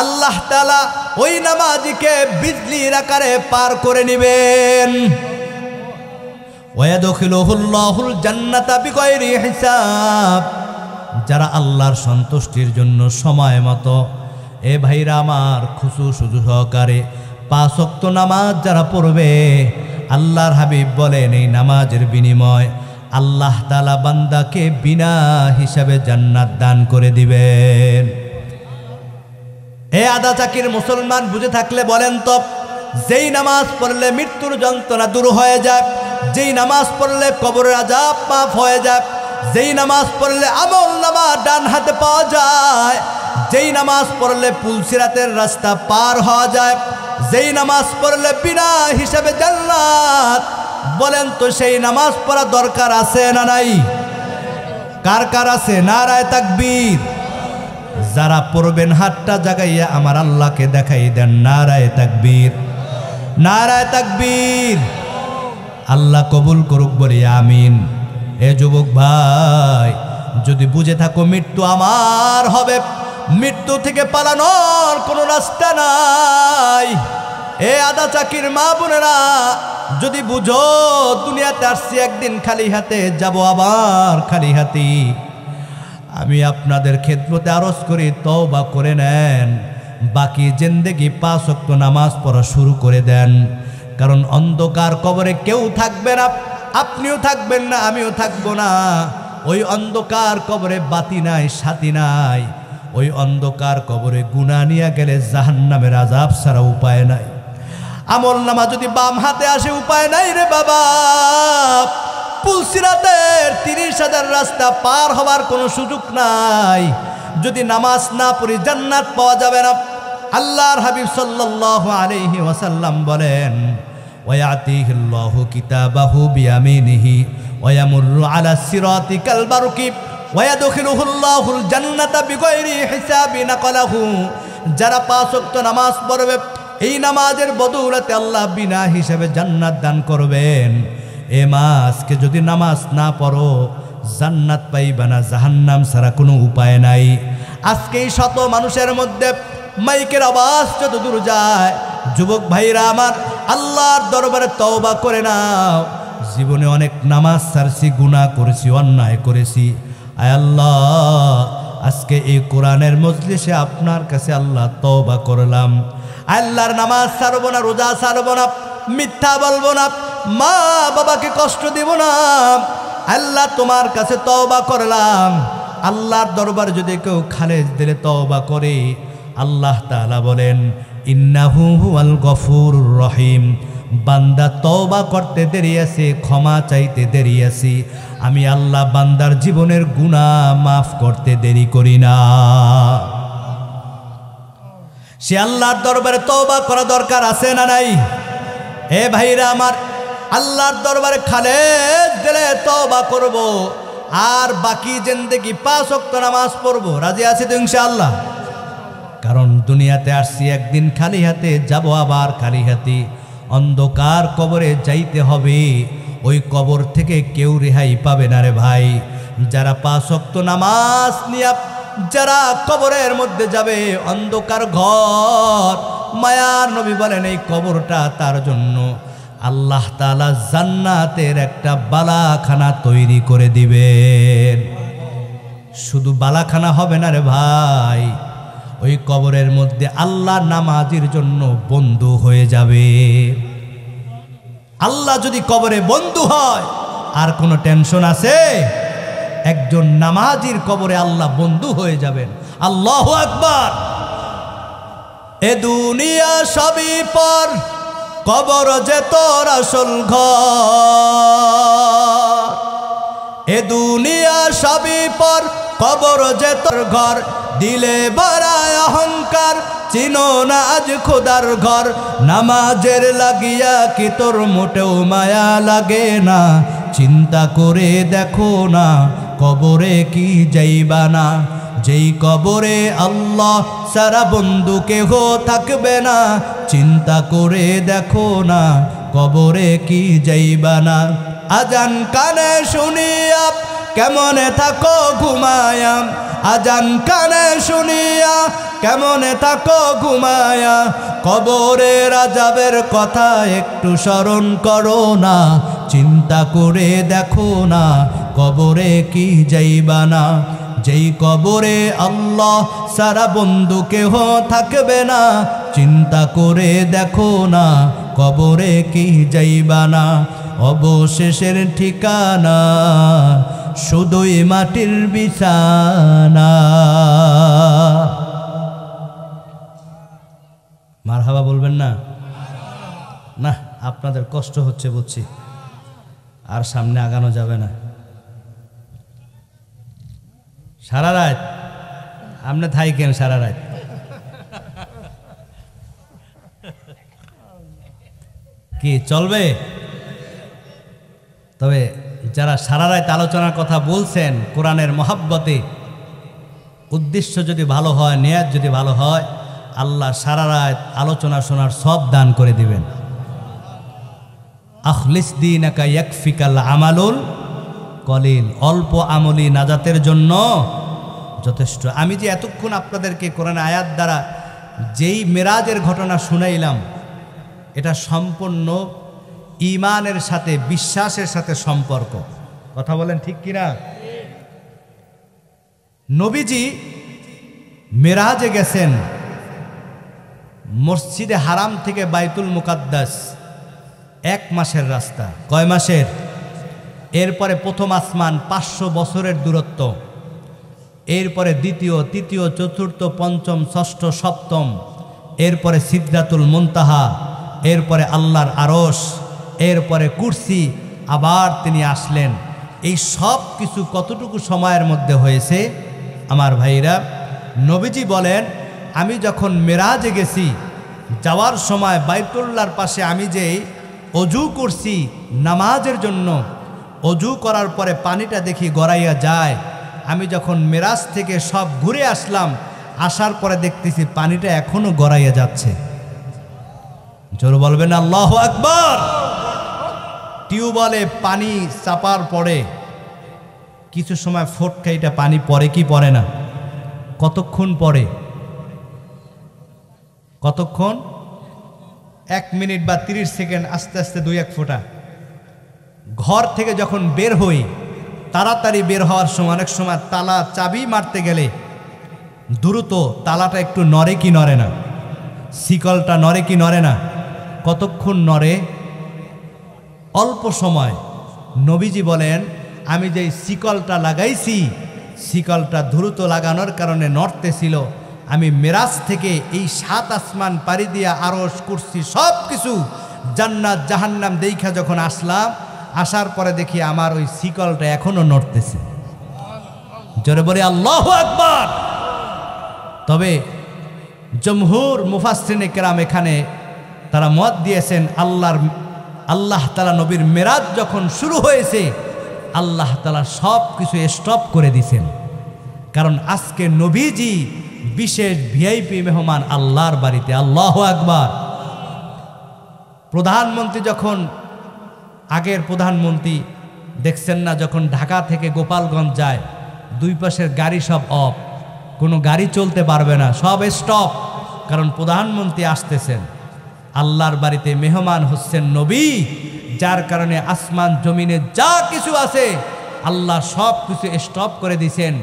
আল্লাহ তাআলা ওই নামাজিকে বিজলির আকারে পার করে নেবেন। ওয়া ইয়াদখিলুহুল্লাহুল জান্নাতা বিগাইরি হিসাব, যারা আল্লাহর সন্তুষ্টির জন্য সময় মতো, এ ভাইরা আমার, খুশু সুজু সহকারে 5 ওয়াক্ত নামাজ যারা পড়বে, আল্লাহর হাবিব বলেন, এই নামাজের বিনিময় আল্লাহ তাআলা বান্দাকে বিনা হিসাবে জান্নাত দান করে দিবেন। এ আদা চাকির মুসলমান, বুঝে থাকলে বলেন তো, যেই নামাজ পড়লে মৃত্যুর যন্ত্রণা দূর হয়ে যায়, যেই নামাজ পড়লে কবরের আযাব মাফ হয়ে যায়, যেই নামাজ পড়লে আমলনামা ডান হাতে পাওয়া যায়, যেই নামাজ পড়লে পুলসিরাতের রাস্তা পার হওয়া যায়, যেই নামাজ পড়লে বিনা হিসাবে জান্নাত, বলেন তো সেই নামাজ পড়া দরকার আছে না নাই? কার কার আছে? নারায়ে তাকবীর। যারা পড়বেন হাতটা জাগাইয়া আমার আল্লাহকে দেখাই দেন, নারায়ে তাকবীর, নারায়ে তাকবীর। আল্লাহ কবুল করুক, বলি আমিন। এ যুবক ভাই, যদি বুঝে থাকো মৃত্যু আমার হবে, মৃত্যু থেকে পালানোর কোনো রাস্তা নাই, এ আদা চাকির মা বোনেরা, যদি বুঝো দুনিয়াতে আসছি একদিন খালি হাতে, যাব আবার খালি হাতে, আমি আপনাদের খেদমতে আরজ করি তওবা করে নেন, বাকি জিন্দেগি 5 ওয়াক্ত নামাজ পড়া শুরু করে দেন। কারণ অন্ধকার কবরে কেউ থাকবে না, আপনিও থাকবেন না, আমিও থাকবো না। ওই অন্ধকার কবরে বাতি নাই, সাথী নাই। ওই অন্ধকার কবরে গুনাহ নিয়ে গেলে জাহান্নামের আযাব ছাড়া উপায় নাই। আমল নামা যদি বাম হাতে আসে উপায় নাই রে বাবা। পুলসিরাতের 30,000 রাস্তা পার হবার কোনো সুযোগ নাই। যদি নামাজ না পড়ি জান্নাত পাওয়া যাবে না। আল্লাহর হাবিব সাল্লাল্লাহু আলাইহি ওয়াসাল্লাম বলেন, ওয়ায়াতিহিল্লাহু কিতাবাহু বিয়ামিনিহি ওয়ায়ামুরু আলা সিরাতি কাল বারকি ওয়ায়াদখিলুহুল্লাহুল জান্নাতা বিগাইরি হিসাবিন ক্বালাহু। যারা 5 ওয়াক্ত নামাজ পড়বে, এই নামাজের বদৌলতে আল্লাহ বিনা হিসাবে জান্নাত দান করবেন। এ মাসকে যদি নামাজ না পড়ো জান্নাত পাইবা না, জাহান্নাম ছাড়া কোনো উপায় নাই। আজকে এই শত মানুষের মধ্যে মাইকের আওয়াজ যত দূর যায়, যুবক ভাইরা আমার, আল্লাহর দরবারে তওবা করে নাও। জীবনে অনেক নামাজ ছাড়ছি, গুনাহ করেছি, অন্যায় করেছি। আয় আল্লাহ, আজকে এই কোরআনের মজলিসে আপনার কাছে আল্লাহ তওবা করলাম। আল্লাহর নামাজ ছাড়বো না, রোজা ছাড়বো না, মিথ্যা বলবো না, মা বাবাকে কষ্ট দেব না। আল্লাহ তোমার কাছে তওবা করলাম। আল্লাহর দরবার যদি কেউ খালেজ দিলে তওবা করে, আল্লাহ তাআলা বলেন ইন্নাহু হুয়াল গফুরুর রহিম। বান্দা তওবা করতে দেরি আছে, ক্ষমা চাইতে দেরি আছে, আমি আল্লাহ বান্দার জীবনের গুনাহ মাফ করতে দেরি করি না। সে আল্লাহর দরবারে তওবা করা দরকার আছে না নাই? এ ভাইরা আমার, আল্লাহর দরবারে খালেজ দিলে তওবা করব, আর বাকি জিন্দেগি 5 ওয়াক্ত নামাজ পড়ব। রাজি আছি তো ইনশাআল্লাহ? কারণ দুনিয়াতে আসছি একদিন খালি হাতে, যাব আবার খালি হাতে। অন্ধকার কবরে যাইতে হবে, ওই কবর থেকে কেউ রেহাই পাবে না রে ভাই। যারা 5 ওয়াক্ত নামাজ নিয়ে যারা কবরের মধ্যে যাবে, অন্ধকার ঘর, মায়ার নবী বলেন এই কবরটা তার জন্য আল্লাহ তাআলা জান্নাতের একটা বালাখানা তৈরি করে দিবেন। শুধু বালাখানা হবে না রে ভাই, ওই কবরের মধ্যে আল্লাহ নামাজির জন্য বন্ধু হয়ে যাবে। আল্লাহ যদি কবরে বন্ধু হয় আর কোনো টেনশন আছে? একজন নামাজির কবরে আল্লাহ বন্ধু হয়ে যাবেন। আল্লাহু আকবার। এ দুনিয়া সবই পর, কবর যে তোর আসল ঘর। এ দুনিয়া সবই পর, কবর যে তোর ঘর। দিলে বাড়ায় অহংকার, চিনো না আজ খোদার ঘর। নামাজের লাগিয়া কি তোর মোটেও মায়া লাগে না? চিন্তা করে দেখো না, কবরে কি যাইবা না? যেই কবরে আল্লাহ সারা বন্ধু কেহ থাকবে না। চিন্তা করে দেখো না, কবরে কি যাইবা না? আজান কানে শুনিয়া কেমনে থাকো ঘুমায়া? আজান কানে শুনিয়া কেমনে থাকো ঘুমায়া? কবরের আযাবের কথা একটু স্মরণ করো না। চিন্তা করে দেখো না, কবরে কি যাইবা না? যেই কবরে আল্লাহ সারা বন্ধু কেহ থাকবে না। চিন্তা করে দেখো না, কবরে কি যাইবা না? অবশেষের ঠিকানা শুধুই মাটির বিছানা। মারহাবা বলবেন না? না, আপনাদের কষ্ট হচ্ছে বুঝছি, আর সামনে আগানো যাবে না। সারা রাত আপনি থাইকেন, সারা রাত কি চলবে? তবে যারা সারা রাত আলোচনার কথা বলছেন কোরআনের মহাব্বতে, উদ্দেশ্য যদি ভালো হয়, নিয়ত যদি ভালো হয়, আল্লাহ সারা রাত আলোচনা শোনার সব দান করে দিবেন। আখলিস দীনাকা ইয়াকফিকাল আমালুল কলিল। অল্প আমলি নাজাতের জন্য যথেষ্ট। আমি যে এতক্ষণ আপনাদেরকে কোরআন আয়াত দ্বারা যেই মেরাজের ঘটনা শুনাইলাম, এটা সম্পূর্ণ ঈমানের সাথে, বিশ্বাসের সাথে সম্পর্ক। কথা বলেন ঠিক কিনা? নবীজি মেরাজে গেছেন, মসজিদে হারাম থেকে বাইতুল মুকাদ্দাস 1 মাসের রাস্তা। কয় মাসের? এরপরে প্রথম আসমান 500 বছরের দূরত্ব, এরপরে দ্বিতীয়, তৃতীয়, চতুর্থ, পঞ্চম, ষষ্ঠ, সপ্তম, এরপরে সিদরাতুল মুনতাহা, এরপরে আল্লাহর আরশ, এরপরে কুরসি, আবার তিনি আসলেন। এই সব কিছু কতটুকু সময়ের মধ্যে হয়েছে আমার ভাইরা? নবীজি বলেন, আমি যখন মেরাজে গেছি, যাওয়ার সময় বাইতুল্লাহর পাশে আমি যে অজু করছি নামাজের জন্য, অজু করার পরে পানিটা দেখি গড়াইয়া যায়। আমি যখন মেরাজ থেকে সব ঘুরে আসলাম, আসার পরে দেখতেছি পানিটা এখনো গড়াইয়া যাচ্ছে। জোর বলবেন আল্লাহু আকবার। টিউবওয়েলে পানি চাপার পরে কিছু সময় ফোটকাইটা পানি পড়ে কি পড়ে না? কতক্ষণ পরে? কতক্ষণ? 1 মিনিট বা 30 সেকেন্ড, আস্তে আস্তে 2-1 ফোঁটা। ঘর থেকে যখন বের হই, তাড়াতাড়ি বের হওয়ার সময় অনেক সময় তালা চাবি মারতে গেলে দ্রুত তালাটা একটু নড়ে কি নড়ে না? শিকলটা নড়ে কি নড়ে না? কতক্ষণ নড়ে? অল্প সময়। নবীজি বলেন, আমি যেই শিকলটা লাগাইছি, শিকলটা দ্রুত লাগানোর কারণে নড়তেছিল। আমি মেরাজ থেকে এই 7 আসমান পাড়ি দিয়া আরশ, কুরসি সব কিছু, জান্নাত জাহান্নাম দেখা যখন আসলাম, আসার পরে দেখি আমার ওই শিকলটা এখনো নড়তেছে। জোরে বলে আল্লাহু আকবার। তবে জমহুর মুফাসসিরিনে কেরাম এখানে তারা মত দিয়েছেন, আল্লাহ তাআলা নবীর মেরাজ যখন শুরু হয়েছে, আল্লাহ তাআলা সব কিছু স্টপ করে দিয়েছেন। কারণ আজকে নবীজি বিশেষ ভিআইপি মেহমান আল্লাহর বাড়িতে। আল্লাহু আকবার। প্রধানমন্ত্রী যখন, আগের প্রধানমন্ত্রী দেখছেন না, যখন ঢাকা থেকে গোপালগঞ্জ যায়, 2 পাশের গাড়ি সব অফ, কোনো গাড়ি চলতে পারবে না, সব স্টপ। কারণ প্রধানমন্ত্রী আসতেছেন। আল্লাহর বাড়িতে মেহমান হচ্ছেন নবী, যার কারণে আসমান জমিনে যা কিছু আছে আল্লাহ সব কিছু স্টপ করে দিয়েছেন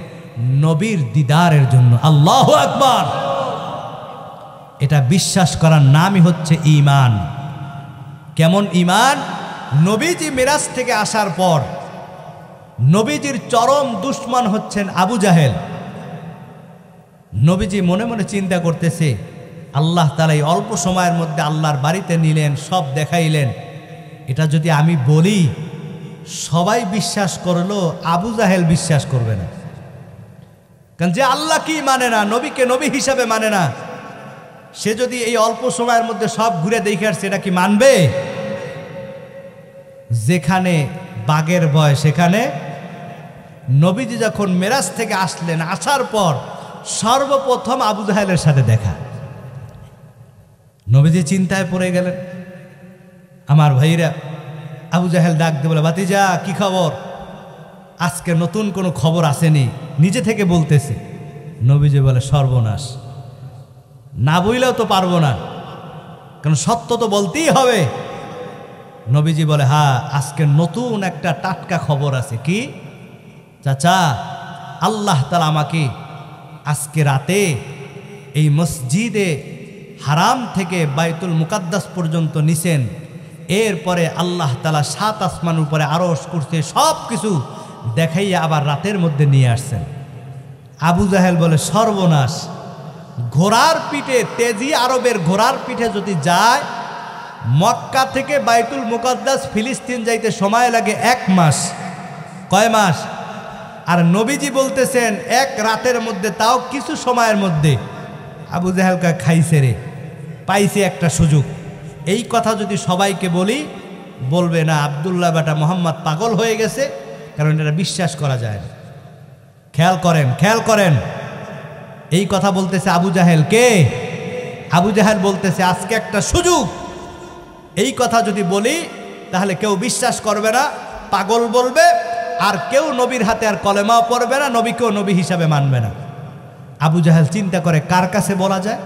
নবীর দিদারের জন্য। আল্লাহু আকবার। এটা বিশ্বাস করার নামই হচ্ছে ঈমান। কেমন ঈমান? নবীজি মিরাজ থেকে আসার পর নবীজির চরম দুশমন হচ্ছেন আবু জাহেল। নবীজি মনে মনে চিন্তা করতেছে, আল্লাহ তাআলা এই অল্প সময়ের মধ্যে আল্লাহর বাড়িতে নিলেন, সব দেখাইলেন, এটা যদি আমি বলি সবাই বিশ্বাস করলো, আবু জাহেল বিশ্বাস করবে না। কারণ যে আল্লাহ কি মানে না, নবীকে নবী হিসাবে মানে না, সে যদি এই অল্প সময়ের মধ্যে সব ঘুরে দেখে আসছে, এটা কি মানবে? যেখানে বাঘের ভয় সেখানে। নবীজি যখন মেরাজ থেকে আসলেন, আসার পর সর্বপ্রথম আবু জাহেলের সাথে দেখা। নবীজি চিন্তায় পড়ে গেলেন। আমার ভাইরা, আবু জাহেল ডাক দিয়ে বলে, ভাতিজা কি খবর? আজকে নতুন কোনো খবর আসেনি? নিজে থেকে বলতেছে। নবীজি বলে, সর্বনাশ, না বইলেও তো পারবো না, কারণ সত্য তো বলতেই হবে। নবীজি বলে, হ্যাঁ, আজকে নতুন একটা টাটকা খবর আছে। কি? চাচা, আল্লাহ তাআলা আমাকে আজকে রাতে এই মসজিদে হারাম থেকে বাইতুল মুকাদ্দাস পর্যন্ত নিছেন। এরপরে আল্লাহ তাআলা 7 আসমান উপরে আরশ, কুরসি সব কিছু দেখাইয়া আবার রাতের মধ্যে নিয়ে আসছেন। আবু জাহেল বলে, সর্বনাশ, ঘোড়ার পিঠে, তেজি আরবের ঘোড়ার পিঠে যদি যায়, মক্কা থেকে বাইতুল মুকাদ্দাস ফিলিস্তিন যাইতে সময় লাগে 1 মাস। কয় মাস? আর নবীজি বলতেছেন 1 রাতের মধ্যে, তাও কিছু সময়ের মধ্যে। আবু জাহেলকে খাইছে রে, পাইছে একটা সুযোগ। এই কথা যদি সবাইকে বলি, বলবে না আব্দুল্লাহ বেটা মোহাম্মদ পাগল হয়ে গেছে, কারণ এটা বিশ্বাস করা যায় না। খেয়াল করেন, খেয়াল করেন, এই কথা বলতেছে আবু জাহেল। কে? আবু জাহেল বলতেছে, আজকে একটা সুযোগ, এই কথা যদি বলি তাহলে কেউ বিশ্বাস করবে না, পাগল বলবে, আর কেউ নবীর হাতে আর কলেমাও পড়বে না, নবীকেও নবী হিসাবে মানবে না। আবু জাহেল চিন্তা করে, কার কাছে বলা যায়?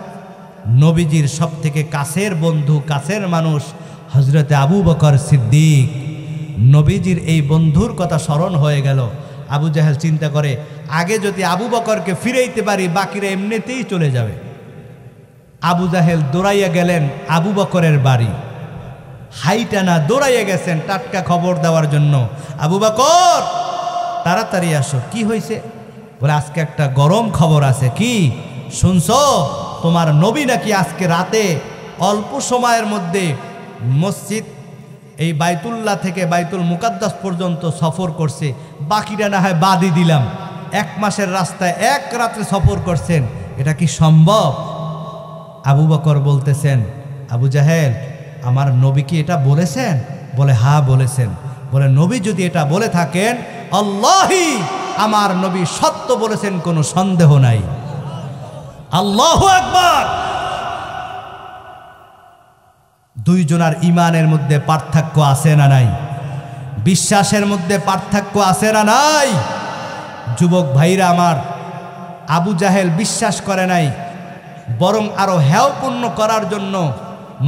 নবীজির সব থেকে কাছের বন্ধু, কাছের মানুষ হযরতে আবু বকর সিদ্দিক। নবীজির এই বন্ধুর কথা স্মরণ হয়ে গেল। আবু জাহেল চিন্তা করে, আগে যদি আবু বকরকে ফিরাইতে পারি, বাকিরা এমনিতেই চলে যাবে। আবু জাহেল দৌড়াইয়া গেলেন আবু বকরের বাড়ি। হাইটা না দৌড়াইয়ে গেছেন টাটকা খবর দেওয়ার জন্য, আবু বকর তাড়াতাড়ি আসো। কি হয়েছে? বলে আজকে একটা গরম খবর আছে। কি শুনছো? তোমার নবী নাকি আজকে রাতে অল্প সময়ের মধ্যে মসজিদ এই বাইতুল্লাহ থেকে বাইতুল মুকাদ্দাস পর্যন্ত সফর করছে, বাকিটা না হয় বাদই দিলাম। 1 মাসের রাস্তায় 1 রাত্রে সফর করছেন, এটা কি সম্ভব? আবু বকর বলতেছেন, আবু জাহেল আমার নবী কি এটা বলেছেন? বলে হ্যাঁ বলেছেন। বলে নবী যদি এটা বলে থাকেন, আল্লাহি আমার নবী সত্য বলেছেন, কোনো সন্দেহ নাই। আল্লাহু আকবার। দুইজনার ইমানের মধ্যে পার্থক্য আছে না নাই? বিশ্বাসের মধ্যে পার্থক্য আছে না নাই? যুবক ভাইরা আমার, আবু জাহেল বিশ্বাস করে নাই, বরং আরো হেয়পূর্ণ করার জন্য,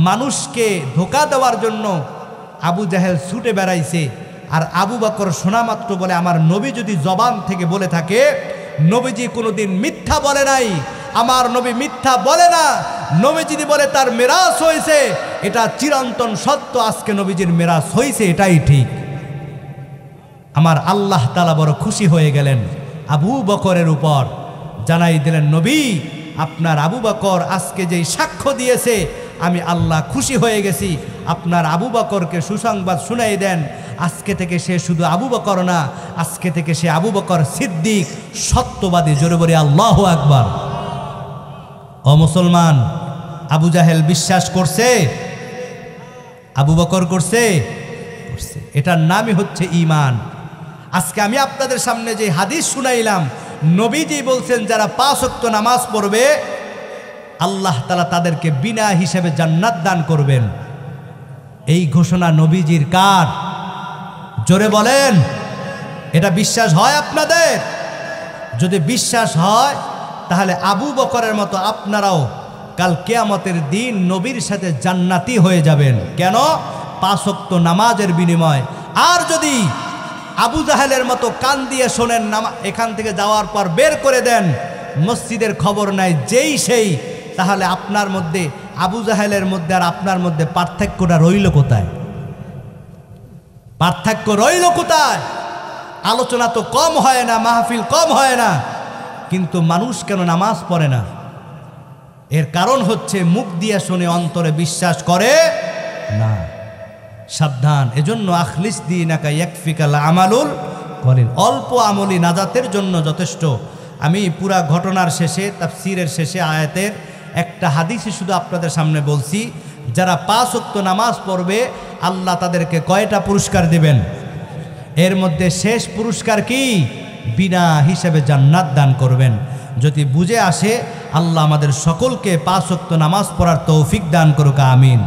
মানুষকে ধোঁকা দেওয়ার জন্য আবু জাহেল ছুটে বেড়াইছে। আর আবু বকর শোনা মাত্র বলে আমার নবী যদি জবান থেকে বলে থাকে, নবীজি কোনোদিন মিথ্যা বলে নাই, আমার নবী মিথ্যা বলে না। নবী যদি বলে তার মেরাজ হয়েছে, এটা চিরন্তন সত্য, আজকে নবীজির মেরাজ হয়েছে, এটাই ঠিক। আমার আল্লাহ তাআলা বড় খুশি হয়ে গেলেন আবু বকরের উপর, জানাই দিলেন নবী আপনার আবু বকর আজকে যেই সাক্ষ্য দিয়েছে, আমি আল্লাহ খুশি হয়ে গেছি। আপনার আবু বকরকে সুসংবাদ শুনাই দেন, আজকে থেকে সে শুধু আবু বকর না, আজকে থেকে সে আবু বকর সিদ্দিক, সত্যবাদী। জোরে বলে আল্লাহু আকবার। ও মুসলমান, আবু জাহেল বিশ্বাস করছে? আবু বকর করছে? এটার নামই হচ্ছে ঈমান। আজকে আমি আপনাদের সামনে যে হাদিস শুনাইলাম, নবীজি বলছেন যারা 5 ওয়াক্ত নামাজ পড়বে আল্লাহ তাআলা তাদেরকে বিনা হিসেবে জান্নাত দান করবেন। এই ঘোষণা নবীজির কার? জোরে বলেন। এটা বিশ্বাস হয় আপনাদের? যদি বিশ্বাস হয় তাহলে আবু বকরের মতো আপনারাও কাল কিয়ামতের দিন নবীর সাথে জান্নাতি হয়ে যাবেন। কেন? 5 ওয়াক্ত নামাজের বিনিময়। আর যদি আবু জাহেলের মতো কান দিয়ে শোনেন, এখান থেকে যাওয়ার পর বের করে দেন, মসজিদের খবর নাই যেই সেই, তাহলে আপনার মধ্যে, আবু জাহেলের মধ্যে আর আপনার মধ্যে পার্থক্যটা রইল কোথায়? পার্থক্য রইল কোথায়? আলোচনা তো কম হয় না, মাহফিল কম হয় না, কিন্তু মানুষ কেন নামাজ পড়ে না? এর কারণ হচ্ছে মুখ দিয়ে শুনে অন্তরে বিশ্বাস করে না। সাবধান। এজন্য আখলিস দীনাকা ইয়াকফিকাল আমালুল কলিল, অল্প আমলি নাজাতের জন্য যথেষ্ট। আমি পুরা ঘটনার শেষে, তাফসীরের শেষে আয়াতের একটা হাদিসই শুধু আপনাদের সামনে বলছি। যারা 5 ওয়াক্ত নামাজ পড়বে আল্লাহ তাদেরকে কয়টা পুরস্কার দিবেন? এর মধ্যে শেষ পুরস্কার কি? বিনা হিসেবে জান্নাত দান করবেন। যদি বুঝে আসে, আল্লাহ আমাদের সকলকে 5 ওয়াক্ত নামাজ পড়ার তৌফিক দান করুক, আমিন।